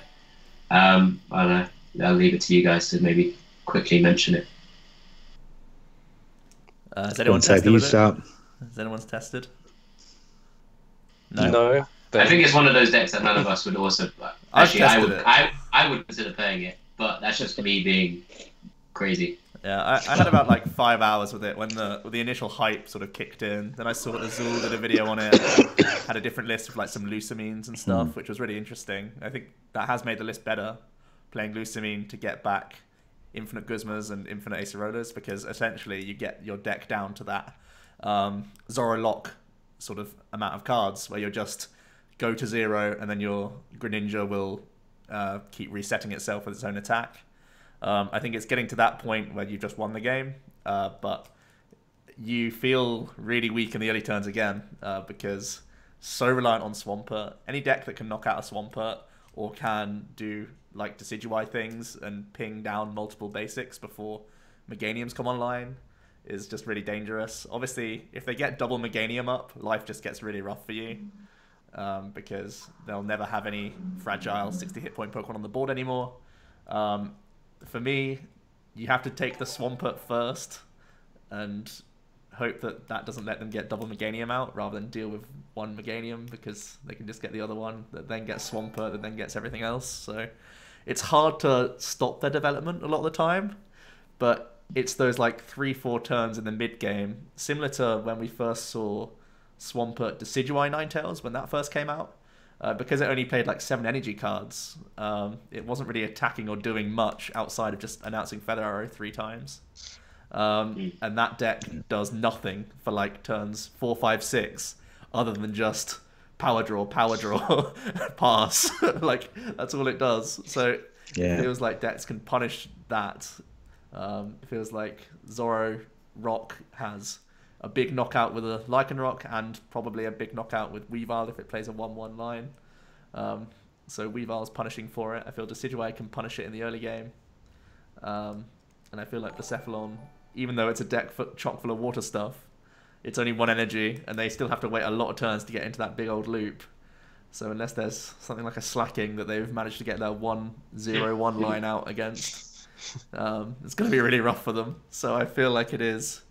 I don't know. I'll leave it to you guys to maybe quickly mention it. Has anyone tested with it? Has anyone tested? No. I think it's one of those decks that none of us would also. Actually, I would consider playing it, but that's just me being crazy. Yeah, I had about like 5 hours with it when the initial hype sort of kicked in. Then I saw Azul did a video on it, had a different list of like some Lucamines and stuff, which was really interesting. I think that has made the list better, playing Lucamine to get back Infinite Guzmas and Infinite Acerolas, because essentially you get your deck down to that Zoro lock sort of amount of cards where you're just go to 0 and then your Greninja will keep resetting itself with its own attack. I think it's getting to that point where you've just won the game, but you feel really weak in the early turns again because so reliant on Swampert. Any deck that can knock out a Swampert or can do like Decidueye things and ping down multiple basics before Meganiums come online is just really dangerous. Obviously, if they get double Meganium up, life just gets really rough for you. Because they'll never have any fragile 60 hit point Pokemon on the board anymore. For me, you have to take the Swampert first and hope that that doesn't let them get double Meganium out rather than deal with one Meganium, because they can just get the other one that then gets Swampert that then gets everything else. So it's hard to stop their development a lot of the time, but it's those like 3-4 turns in the mid game, similar to when we first saw Swampert Decidueye Ninetales when that first came out. Because it only played like 7 energy cards, it wasn't really attacking or doing much outside of just announcing Feather Arrow 3 times. And that deck does nothing for like turns 4, 5, 6, other than just power draw, pass. Like that's all it does. So it feels like decks can punish that. It feels like Zoro Rock has a big knockout with a Lycanroc and probably a big knockout with Weavile if it plays a 1-1 line. So Weavile's punishing for it. I feel Decidueye can punish it in the early game. And I feel like Blacephalon, even though it's a deck chock full of water stuff, it's only 1 energy and they still have to wait a lot of turns to get into that big old loop. So unless there's something like a Slacking that they've managed to get their 1-0-1 line out against, it's going to be really rough for them. So I feel like it is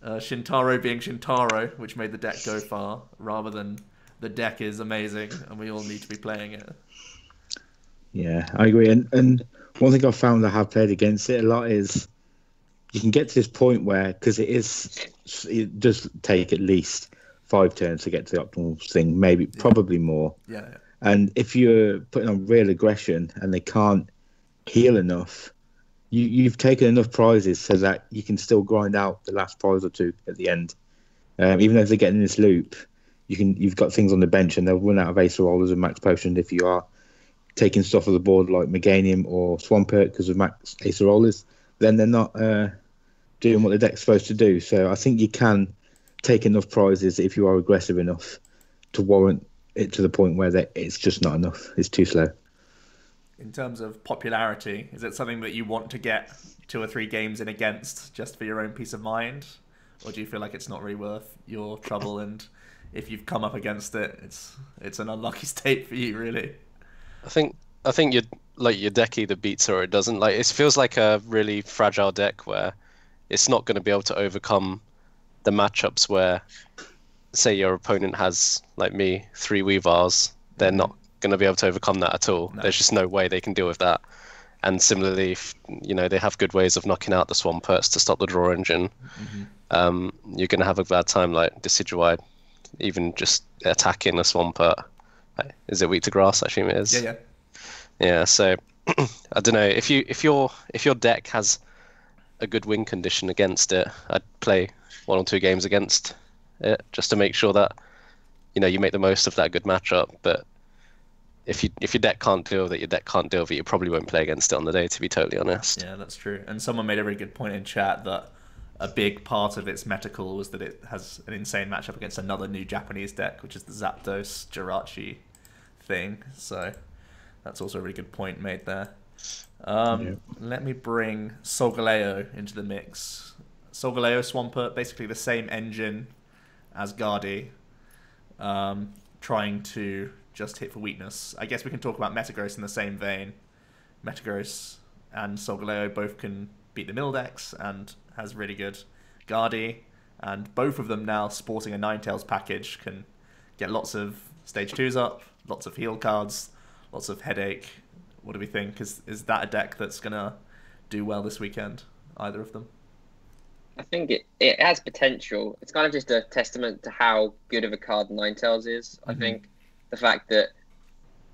Shintaro being Shintaro, which made the deck go far, rather than the deck is amazing and we all need to be playing it. Yeah, I agree. And one thing I've found I have played against it a lot is you can get to this point where, because it does take at least 5 turns to get to the optimal thing, probably more. Yeah. And if you're putting on real aggression and they can't heal enough, you've taken enough prizes so that you can still grind out the last prize or 2 at the end. Even though if they get in this loop, you've got things on the bench and they'll run out of Acerolas and Max Potions if you are taking stuff off the board like Meganium or Swampert because of Max Acerolas. Then they're not doing what the deck's supposed to do. So I think you can take enough prizes if you are aggressive enough to warrant it to the point where it's just not enough. It's too slow. In terms of popularity, is it something that you want to get 2 or 3 games in against just for your own peace of mind? Or do you feel like it's not really worth your trouble, and if you've come up against it, it's an unlucky state for you, really? I think your deck either beats or it doesn't. Like, it feels like a really fragile deck where it's not going to be able to overcome the matchups where, say, your opponent has, like me, 3 Weavars. They're not going to be able to overcome that at all. No. There's just no way they can deal with that. And similarly, they have good ways of knocking out the Swamperts to stop the draw engine. You're going to have a bad time, like Decidueye, even just attacking a Swampert. Is it weak to grass? I assume it is. Yeah. So I don't know if your deck has a good win condition against it, I'd play 1 or 2 games against it just to make sure that you make the most of that good matchup. But if your deck can't deal with it, your deck can't deal with it. You probably won't play against it on the day, to be totally honest. Yeah, that's true. And someone made a really good point in chat that a big part of its meta-call was that it has an insane matchup against another new Japanese deck, which is the Zapdos Jirachi thing. So that's also a really good point made there. Let me bring Solgaleo into the mix. Solgaleo Swampert, basically the same engine as Guardi, trying to just hit for weakness. I guess we can talk about Metagross in the same vein. Metagross and Solgaleo both can beat the mill decks and has really good Guardi, and both of them now sporting a Ninetales package can get lots of stage 2s up, lots of heal cards, lots of headache. What do we think? Is that a deck that's going to do well this weekend, either of them? I think it has potential. It's kind of just a testament to how good of a card Ninetales is. I think the fact that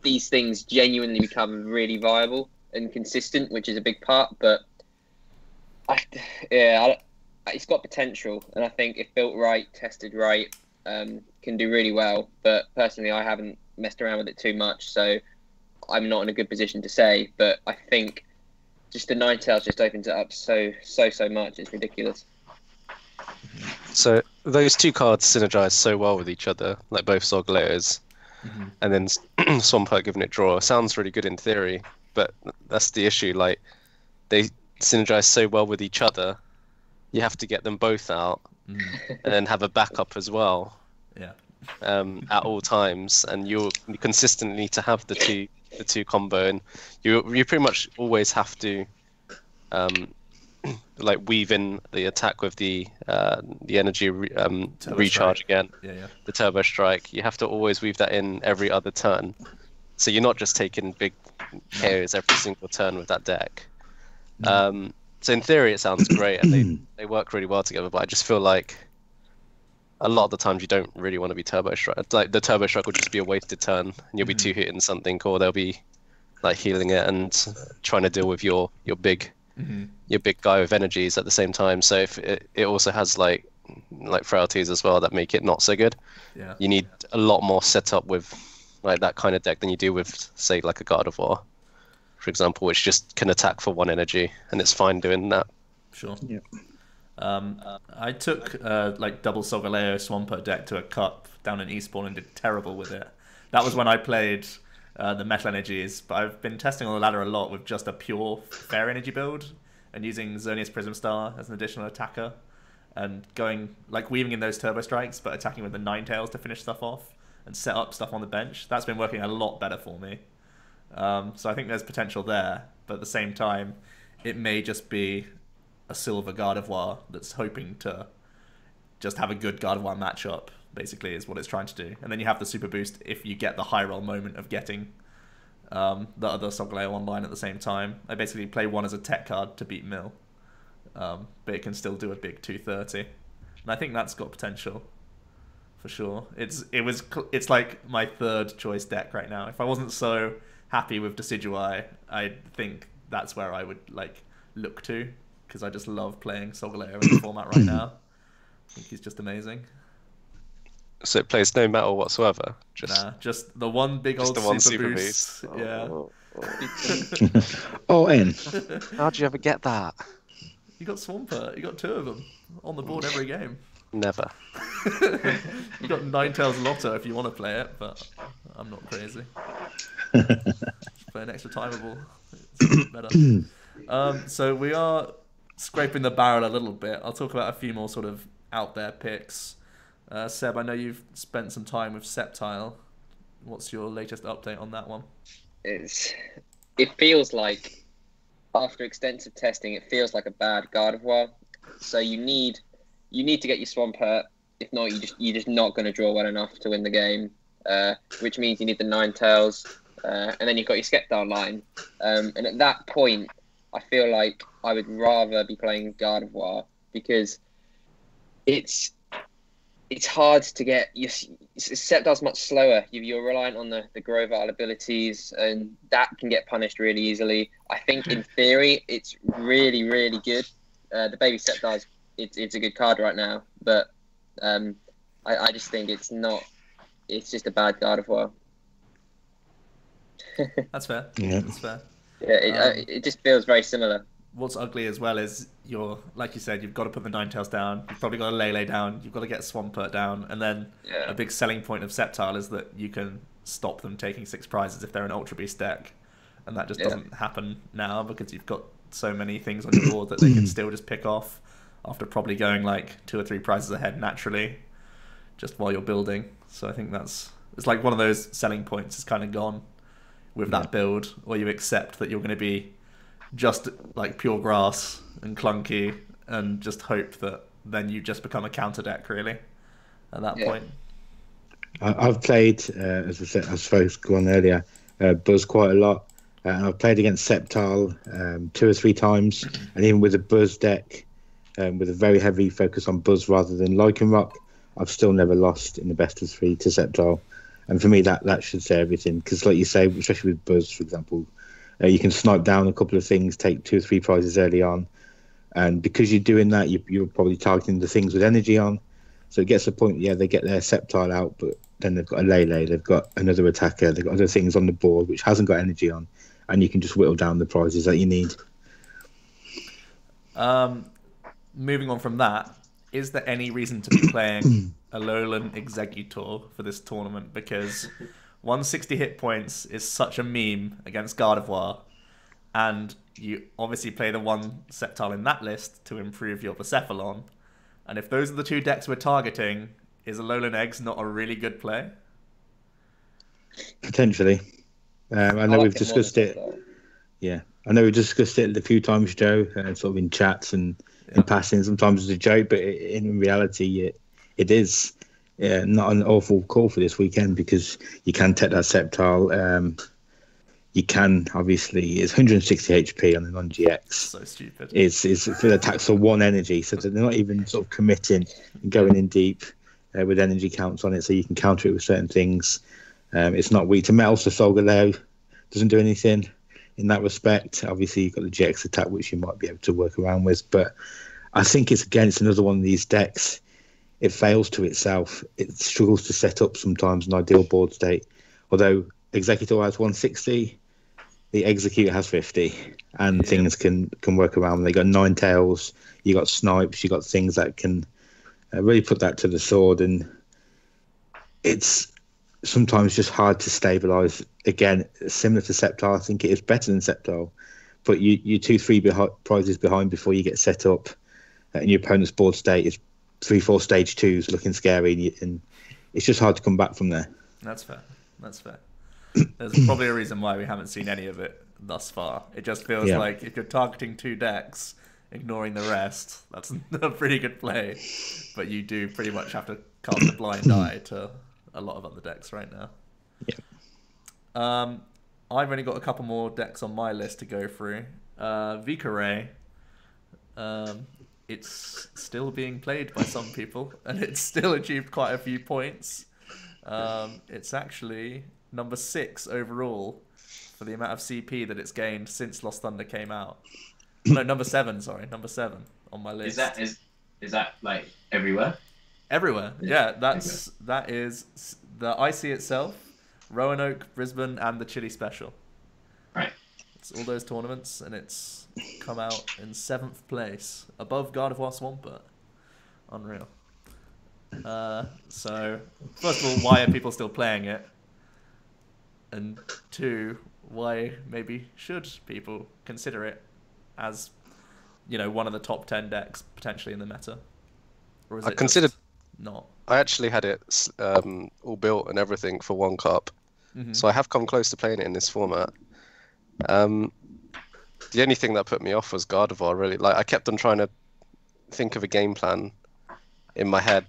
these things genuinely become really viable and consistent, which is a big part. But it's got potential, and I think if built right, tested right, can do really well. But personally, I haven't messed around with it too much, so I'm not in a good position to say. But I think just the Ninetales just opens it up so much. It's ridiculous. So those 2 cards synergize so well with each other, like both Solgaleos, and then Swampert giving it draw. Sounds really good in theory, but that's the issue. Like, they synergize so well with each other, you have to get them both out, and then have a backup as well. Yeah. At all times, and you consistently need to have the two combo, and you pretty much always have to like weave in the attack with the energy recharge again. The turbo strike. You have to always weave that in every other turn, so you're not just taking big KOs every single turn with that deck. So in theory it sounds great, and they work really well together, but I just feel like a lot of the times you don't really want to be turbo strike. Like, the turbo strike will just be a wasted turn, and you'll be 2-hitting something, or they'll be like healing it and trying to deal with your big guy with energies at the same time. So if it also has like frailties as well that make it not so good. You need a lot more setup with like that kind of deck than you do with, say, like a Gardevoir, for example, which just can attack for 1 energy, and it's fine doing that. Sure. Yeah. I took like double Solgaleo Swampert deck to a cup down in Eastbourne and did terrible with it. That was when I played the Metal Energies, but I've been testing on the ladder a lot with just a pure Fair Energy build and using Xerneas Prism Star as an additional attacker and going like weaving in those turbo strikes but attacking with the Ninetales to finish stuff off and set up stuff on the bench. That's been working a lot better for me. So I think there's potential there, but at the same time it may just be a silver Gardevoir that's hoping to just have a good Gardevoir matchup, basically, is what it's trying to do. And then you have the super boost if you get the high roll moment of getting the other Solgaleo online at the same time. I basically play one as a tech card to beat Mill, but it can still do a big 230. And I think that's got potential, for sure. It's like my 3rd choice deck right now. If I wasn't so happy with Decidueye, I think that's where I would like look to, because I just love playing Solgaleo in the format right now. I think he's just amazing. So it plays no metal whatsoever? Just the one big old super boost. Yeah. N. How'd you ever get that? You got Swampert. You got 2 of them on the board every game. Never. You got Ninetales Lotto if you want to play it, but I'm not crazy. Just play an extra timeable. It's better. So we are scraping the barrel a little bit. I'll talk about a few more sort of out there picks. Seb, I know you've spent some time with Sceptile. What's your latest update on that one? It feels like, after extensive testing, it feels like a bad Gardevoir. So you need to get your Swampert. If not, you're just not going to draw well enough to win the game. Which means you need the Ninetales, and then you've got your Sceptile line. And at that point, I feel like I would rather be playing Gardevoir, because it's hard to get your Sceptile's much slower. You're reliant on the Grovyle abilities, and that can get punished really easily. I think in theory it's really, really good, the baby Sceptile, it's a good card right now, but I just think it's not. It's just a bad Gardevoir. That's fair. Yeah. That's fair. Yeah, it just feels very similar. What's ugly as well is like you said, you've got to put the Ninetales down. You've probably got to Lele down. You've got to get Swampert down, and then a big selling point of Sceptile is that you can stop them taking 6 prizes if they're an Ultra Beast deck, and that just doesn't happen now because you've got so many things on your board that they can still just pick off after probably going like 2 or 3 prizes ahead naturally, just while you're building. So I think it's like one of those selling points is kind of gone with that build, or you accept that you're going to be just like pure grass and clunky and just hope that then you just become a counter deck really at that point. I've played, as I said, I suppose gone earlier, Buzz quite a lot. And I've played against Sceptile 2 or 3 times, and even with a Buzz deck, with a very heavy focus on Buzz rather than Lycanroc, I've still never lost in the best of 3 to Sceptile. And for me, that should say everything, because like you say, especially with Buzz, for example, you can snipe down a couple of things, take 2 or 3 prizes early on, and because you're doing that, you're probably targeting the things with energy on. So it gets to the point, they get their Sceptile out, but then they've got a Lele, they've got another attacker, they've got other things on the board which hasn't got energy on, and you can just whittle down the prizes that you need. Moving on from that, is there any reason to be playing Alolan Exeggutor for this tournament? Because 160 hit points is such a meme against Gardevoir, and you obviously play the one Sceptile in that list to improve your Persephone. And if those are the 2 decks we're targeting, is Alolan Eggs not a really good play? Potentially. I know we've discussed it. Yeah, I know we've discussed it a few times, Joe, sort of in chats and in passing. Sometimes it's a joke, but in reality, it is not an awful call for this weekend, because you can take that Sceptile. You can, obviously, it's 160 HP on the non-GX. So stupid. It's it attacks for 1 energy, so they're not even sort of committing and going in deep with energy counts on it, so you can counter it with certain things. It's not weak to metal, so Solgaleo doesn't do anything in that respect. Obviously, you've got the GX attack, which you might be able to work around with, but I think it's another one of these decks. It fails to itself. It struggles to set up sometimes an ideal board state. Although Exeggutor has 160, the Execute has 50, and things can work around. They got Ninetales, you got Snipes, you got things that can really put that to the sword, and it's sometimes just hard to stabilize. Again, similar to Sceptile, I think it is better than Sceptile, but you 2-3 prizes behind before you get set up, and your opponent's board state is 3-4 stage 2s looking scary, and it's just hard to come back from there. That's fair. There's probably a reason why we haven't seen any of it thus far. It just feels like if you're targeting 2 decks, ignoring the rest, that's a pretty good play, but you do pretty much have to cast a blind eye to a lot of other decks right now. I've only got a couple more decks on my list to go through. Vicaray, it's still being played by some people, and it's still achieved quite a few points. It's actually number 6 overall for the amount of CP that it's gained since Lost Thunder came out. No, number 7 on my list. Is that like everywhere? Everywhere, yeah. That is the IC itself, Roanoke, Brisbane, and the Chile Special. Right. It's all those tournaments, and it's come out in 7th place, above Gardevoir Swampert. Unreal. So, first of all, why are people still playing it? And 2, why maybe should people consider it as, one of the top 10 decks potentially in the meta? Or is it not? I actually had it all built and everything for 1 cup, so I have come close to playing it in this format. The only thing that put me off was Gardevoir, really. Like, I kept on trying to think of a game plan in my head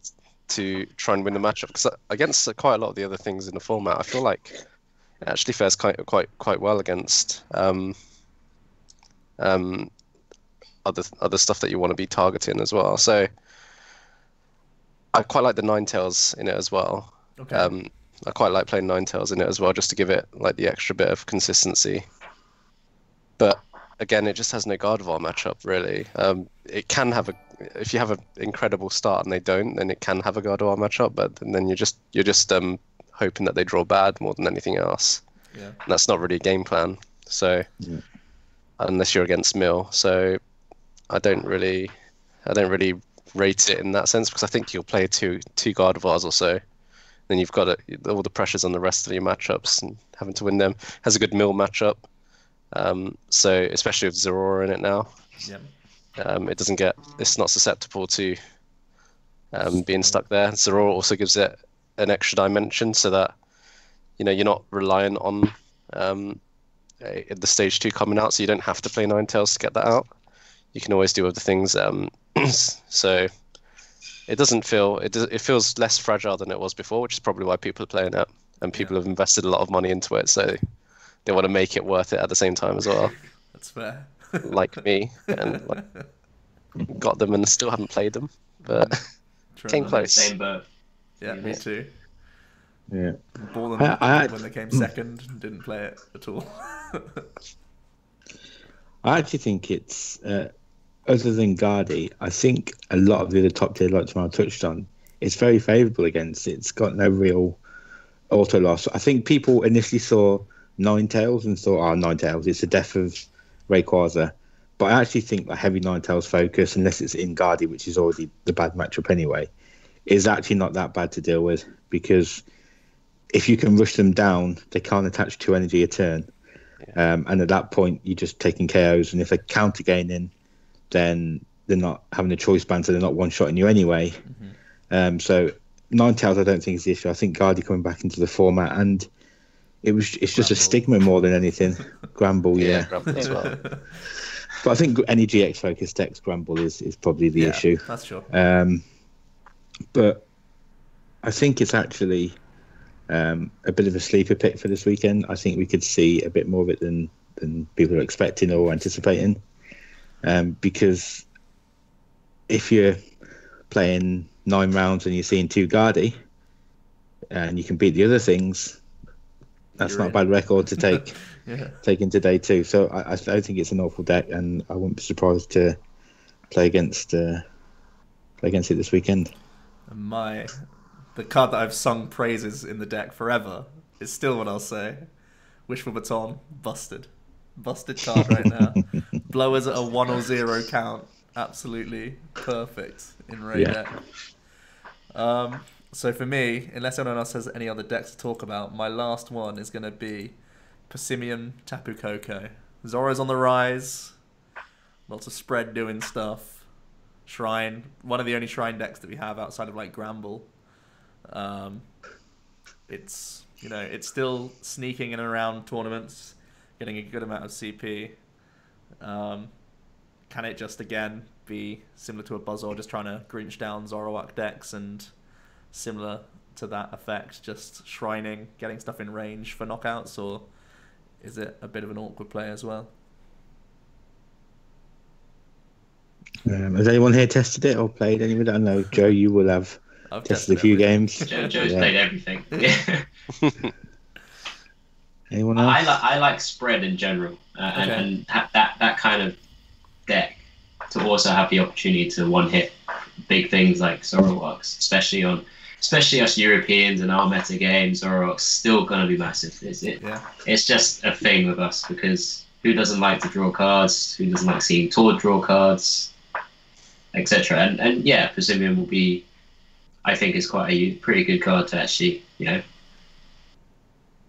to try and win the matchup, because against quite a lot of the other things in the format, I feel like it actually fares quite well against other stuff that you want to be targeting as well. So I quite like the Ninetales in it as well. Okay. I quite like playing Ninetales in it as well, just to give it like the extra bit of consistency. But again, it just has no Gardevoir matchup really. It can have if you have an incredible start and they don't, then it can have a Gardevoir matchup, but then you're just hoping that they draw bad more than anything else. Yeah. And that's not really a game plan. So unless you're against Mill, so I don't really rate it in that sense, because I think you'll play two Gardevoirs or so. Then you've got all the pressures on the rest of your matchups and having to win them. Has a good Mill matchup. So especially with Zorora in it now, it's not susceptible to being stuck there. Zorora also gives it an extra dimension, so that you're not reliant on the stage 2 coming out, so you don't have to play Ninetales to get that out. You can always do other things. So it feels less fragile than it was before, which is probably why people are playing it, and people have invested a lot of money into it, so they want to make it worth it at the same time as well. That's fair. Like me, and got them and still haven't played them, but came close. Same boat. Yeah, me too. Yeah. Bought them when they came second and didn't play it at all. I actually think it's, other than Guardy, I think a lot of the other top tier, like Tamao touched on, it's very favourable against it. It's got no real auto loss. I think people initially saw Ninetales and thought, Ninetales, it's the death of Rayquaza. But I actually think that heavy Ninetales focus, unless it's in Guardy, which is already the bad matchup anyway, is actually not that bad to deal with, because if you can rush them down, they can't attach 2 energy a turn. And at that point, you're just taking KOs. And if they're counter gaining, then they're not having a choice band, so they're not one-shotting you anyway. So Ninetales, I don't think is the issue. I think Guardy coming back into the format, and it's just a stigma more than anything. Gramble, yeah. Gramble as well. But I think any GX focused decks, Gramble is probably the issue. That's sure. But I think it's actually a bit of a sleeper pick for this weekend. I think we could see a bit more of it than people are expecting or anticipating. Because if you're playing 9 rounds and you're seeing 2 Guardy and you can beat the other things, that's not a bad record to take take into day 2. So I think it's an awful deck, and I wouldn't be surprised to play against it this weekend. And the card that I've sung praises in the deck forever is still what I'll say. Wishful Baton, busted card right now. Blowers at a 1 or 0 count, absolutely perfect in Ray deck. So for me, unless anyone else has any other decks to talk about, my last one is going to be Persimmon Tapu Koko. Zora's on the rise, lots of spread doing stuff. Shrine, one of the only Shrine decks that we have outside of like Gramble. It's still sneaking in and around tournaments, getting a good amount of CP. Can it just again be similar to a Buzzsaw, just trying to Grinch down Zoroark decks, and similar to that effect, just shrining, getting stuff in range for knockouts, or is it a bit of an awkward play as well? Has anyone here tested it or played any of it? I know, Joe, you will have tested a few games. Joe's played everything. Yeah. Anyone else? I like spread in general, and that kind of deck to also have the opportunity to one-hit big things like Zoroarks, especially us Europeans and our metagame. Zoroark's still going to be massive. It's just a thing with us, because who doesn't like to draw cards? Who doesn't like seeing Tord draw cards, etc. And yeah, Persimmon will be, I think, is quite a pretty good card to actually,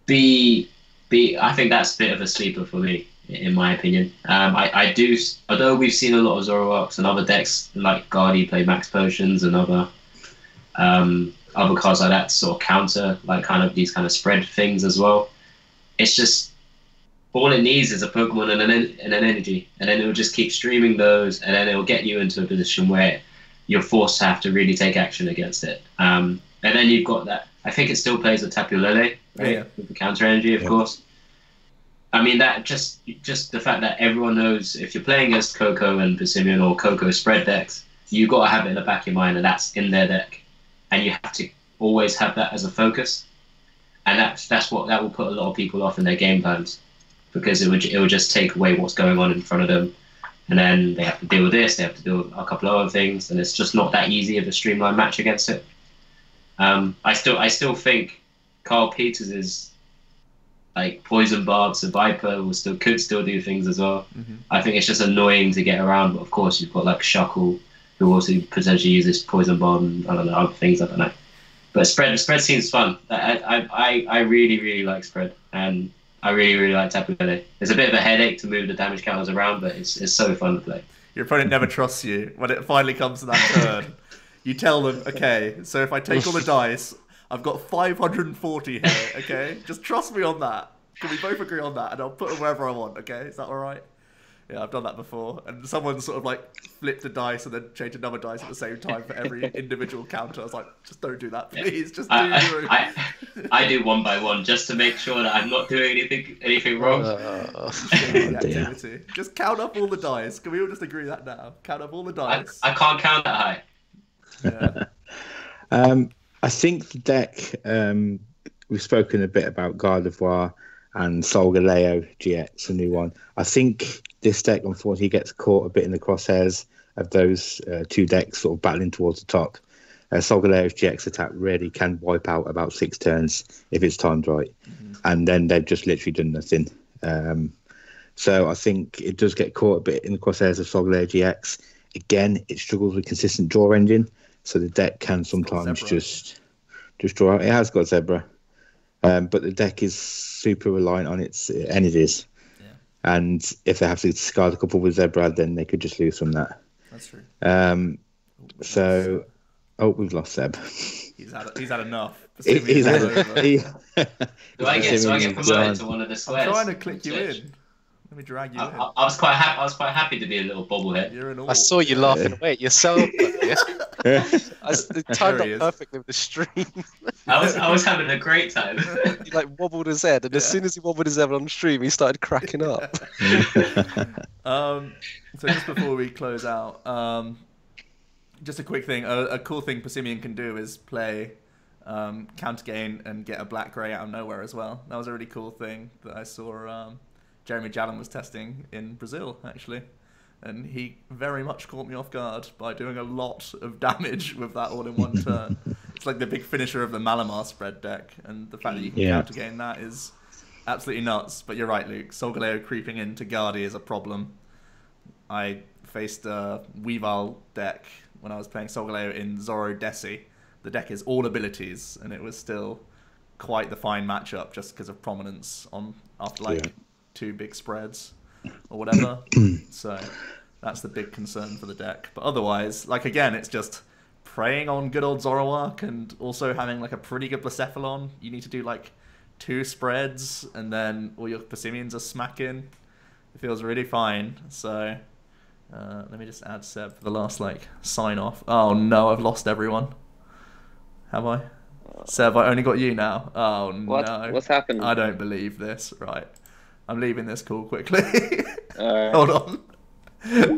be. I think that's a bit of a sleeper for me, in my opinion. I do, although we've seen a lot of Zoroarks and other decks like Guardy play Max Potions and other cards like that to sort of counter these kind of spread things as well. It's just all it needs is a Pokemon and an energy, and then it will just keep streaming those, and then it will get you into a position where you're forced to have to really take action against it. And then you've got that. I think it still plays with Tapu Lele, right? Yeah. With the counter energy, of course. I mean, that just the fact that everyone knows if you're playing against Coco and Persimmon or Coco spread decks, you've got to have it in the back of your mind, and that's in their deck, and you have to always have that as a focus, and that will put a lot of people off in their game plans because it would just take away what's going on in front of them, and then they have to deal with this, they have to deal with a couple of other things, and it's just not that easy of a streamlined match against it. I still think Carl Peters is like Poison Barbs, a Viper could still do things as well. I think it's just annoying to get around, but of course you've got like Shuckle, who also potentially uses Poison Barb and I don't know, other things, I don't know. But spread seems fun. I really like spread, and I really like Tapu Lele. It's a bit of a headache to move the damage counters around, but it's so fun to play. Your opponent never trusts you. When it finally comes to that turn, you tell them, okay, so if I take all the dice, I've got 540 here, okay? Just trust me on that. Can we both agree on that? And I'll put them wherever I want, okay? Is that all right? Yeah, I've done that before. And someone sort of like flipped a dice and then changed another dice at the same time for every individual counter. I was like, just don't do that, please. Just do I do one by one just to make sure that I'm not doing anything wrong. Just count up all the dice. Can we all just agree that now? Count up all the dice. I can't count that high. Yeah. I think the deck, we've spoken a bit about Gardevoir and Solgaleo GX, a new one. I think this deck, unfortunately, gets caught a bit in the crosshairs of those two decks sort of battling towards the top. Solgaleo's GX attack really can wipe out about 6 turns if it's timed right. And then they've just literally done nothing. So I think it does get caught a bit in the crosshairs of Solgaleo GX. Again, it struggles with consistent draw engine, so the deck can sometimes just draw out. It has got Zebra. But the deck is super reliant on its energies. Yeah. And if they have to discard a couple with Zebra, then they could just lose from that. That's true. We've lost Zeb. He's had enough. Do I get promoted to one of the squares? I'm trying to click you in. Let me drag you in. I was quite happy to be a little bobblehead. You're an I saw you laughing away at yourself. I timed up perfectly with the stream. I was having a great time. He like wobbled his head, and as soon as he wobbled his head on stream, he started cracking up. So just before we close out, just a quick thing. A cool thing Persimmon can do is play counter gain and get a black grey out of nowhere as well. That was a really cool thing that I saw. Jeremy Jallin was testing in Brazil, actually. And he very much caught me off guard by doing a lot of damage with that all in one turn. It's like the big finisher of the Malamar spread deck, and the fact that you can counter gain that is absolutely nuts. But you're right, Luke. Solgaleo creeping into Guardi is a problem. I faced a Weavile deck when I was playing Solgaleo in Zoro Desi. The deck is all abilities, and it was still quite the fine matchup just because of prominence after 2 big spreads or whatever. So that's the big concern for the deck. But otherwise, like, again, it's just preying on good old Zoroark and also having like a pretty good Blacephalon. You need to do like 2 spreads and then all your Persimmons are smacking. It feels really fine. So let me just add Seb for the last like sign off. Oh no, I've lost everyone. Have I? Seb, I only got you now. Oh no. What's happened? I don't believe this. Right. I'm leaving this call quickly. Hold on.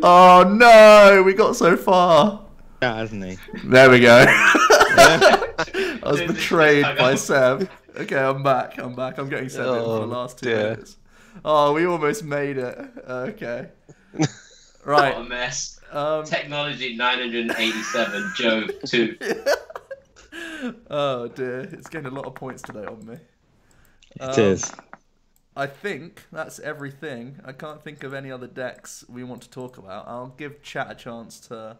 Oh no, we got so far. Yeah, hasn't he? There we go. I was betrayed by Seb. Okay, I'm back. I'm getting Seb in for the last 2 minutes. Oh, we almost made it. Okay. Right. What a mess. Technology 987, Jove 2. Oh dear, it's getting a lot of points today on me. It is. I think that's everything. I can't think of any other decks we want to talk about. I'll give chat a chance to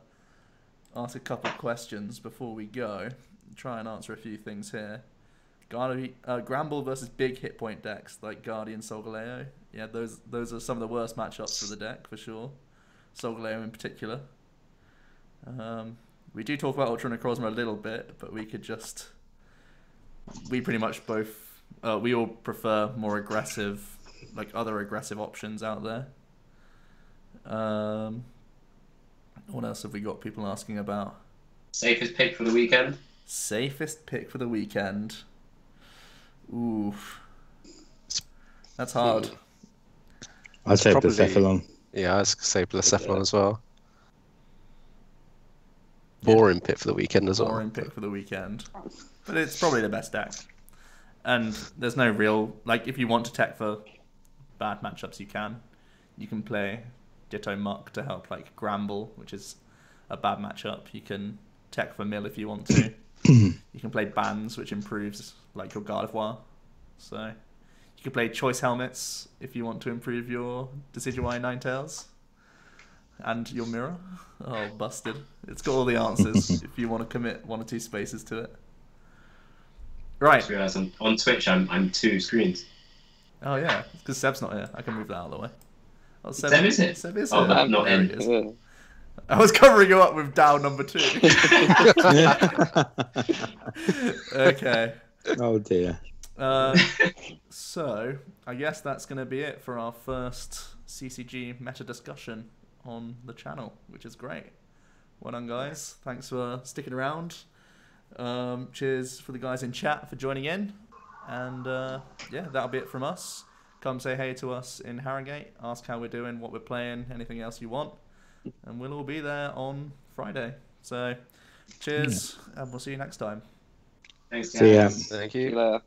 ask a couple of questions before we go. Try and answer a few things here. Gramble versus big hit point decks like Guardian, Solgaleo. Yeah, those are some of the worst matchups for the deck for sure. Solgaleo in particular. We do talk about Ultra Necrozma a little bit, but we pretty much both. We all prefer more aggressive, like other aggressive options out there. What else have we got people asking about? Safest pick for the weekend? Safest pick for the weekend. Ooh. That's hard. I'd say Blacephalon. Yeah, I'd say Blacephalon as well. Boring pick for the weekend as well. Boring pick for the weekend. But it's probably the best deck. And there's no real, like, if you want to tech for bad matchups you can. You can play Ditto Muck to help like Gramble, which is a bad matchup. You can tech for mill if you want to. You can play Bands, which improves like your Gardevoir. So you can play Choice Helmets if you want to improve your Decidueye Ninetales. And your Mirror. Oh, busted. It's got all the answers if you want to commit 1 or 2 spaces to it. Right. Just realised on Twitch I'm 2 screens. Oh yeah, because Seb's not here. I can move that out of the way. Oh, Seb is here? Seb is Oh, here. but not There in. he is. I was covering you up with down number 2. Okay. Oh dear. So, I guess that's going to be it for our first CCG meta discussion on the channel, which is great. Well done, guys. Thanks for sticking around. Cheers for the guys in chat for joining in. And yeah, that'll be it from us. Come say hey to us in Harrogate. Ask how we're doing, what we're playing, anything else you want. And we'll all be there on Friday. So, cheers, and we'll see you next time. Thanks, guys. See ya. Thank See you you. later.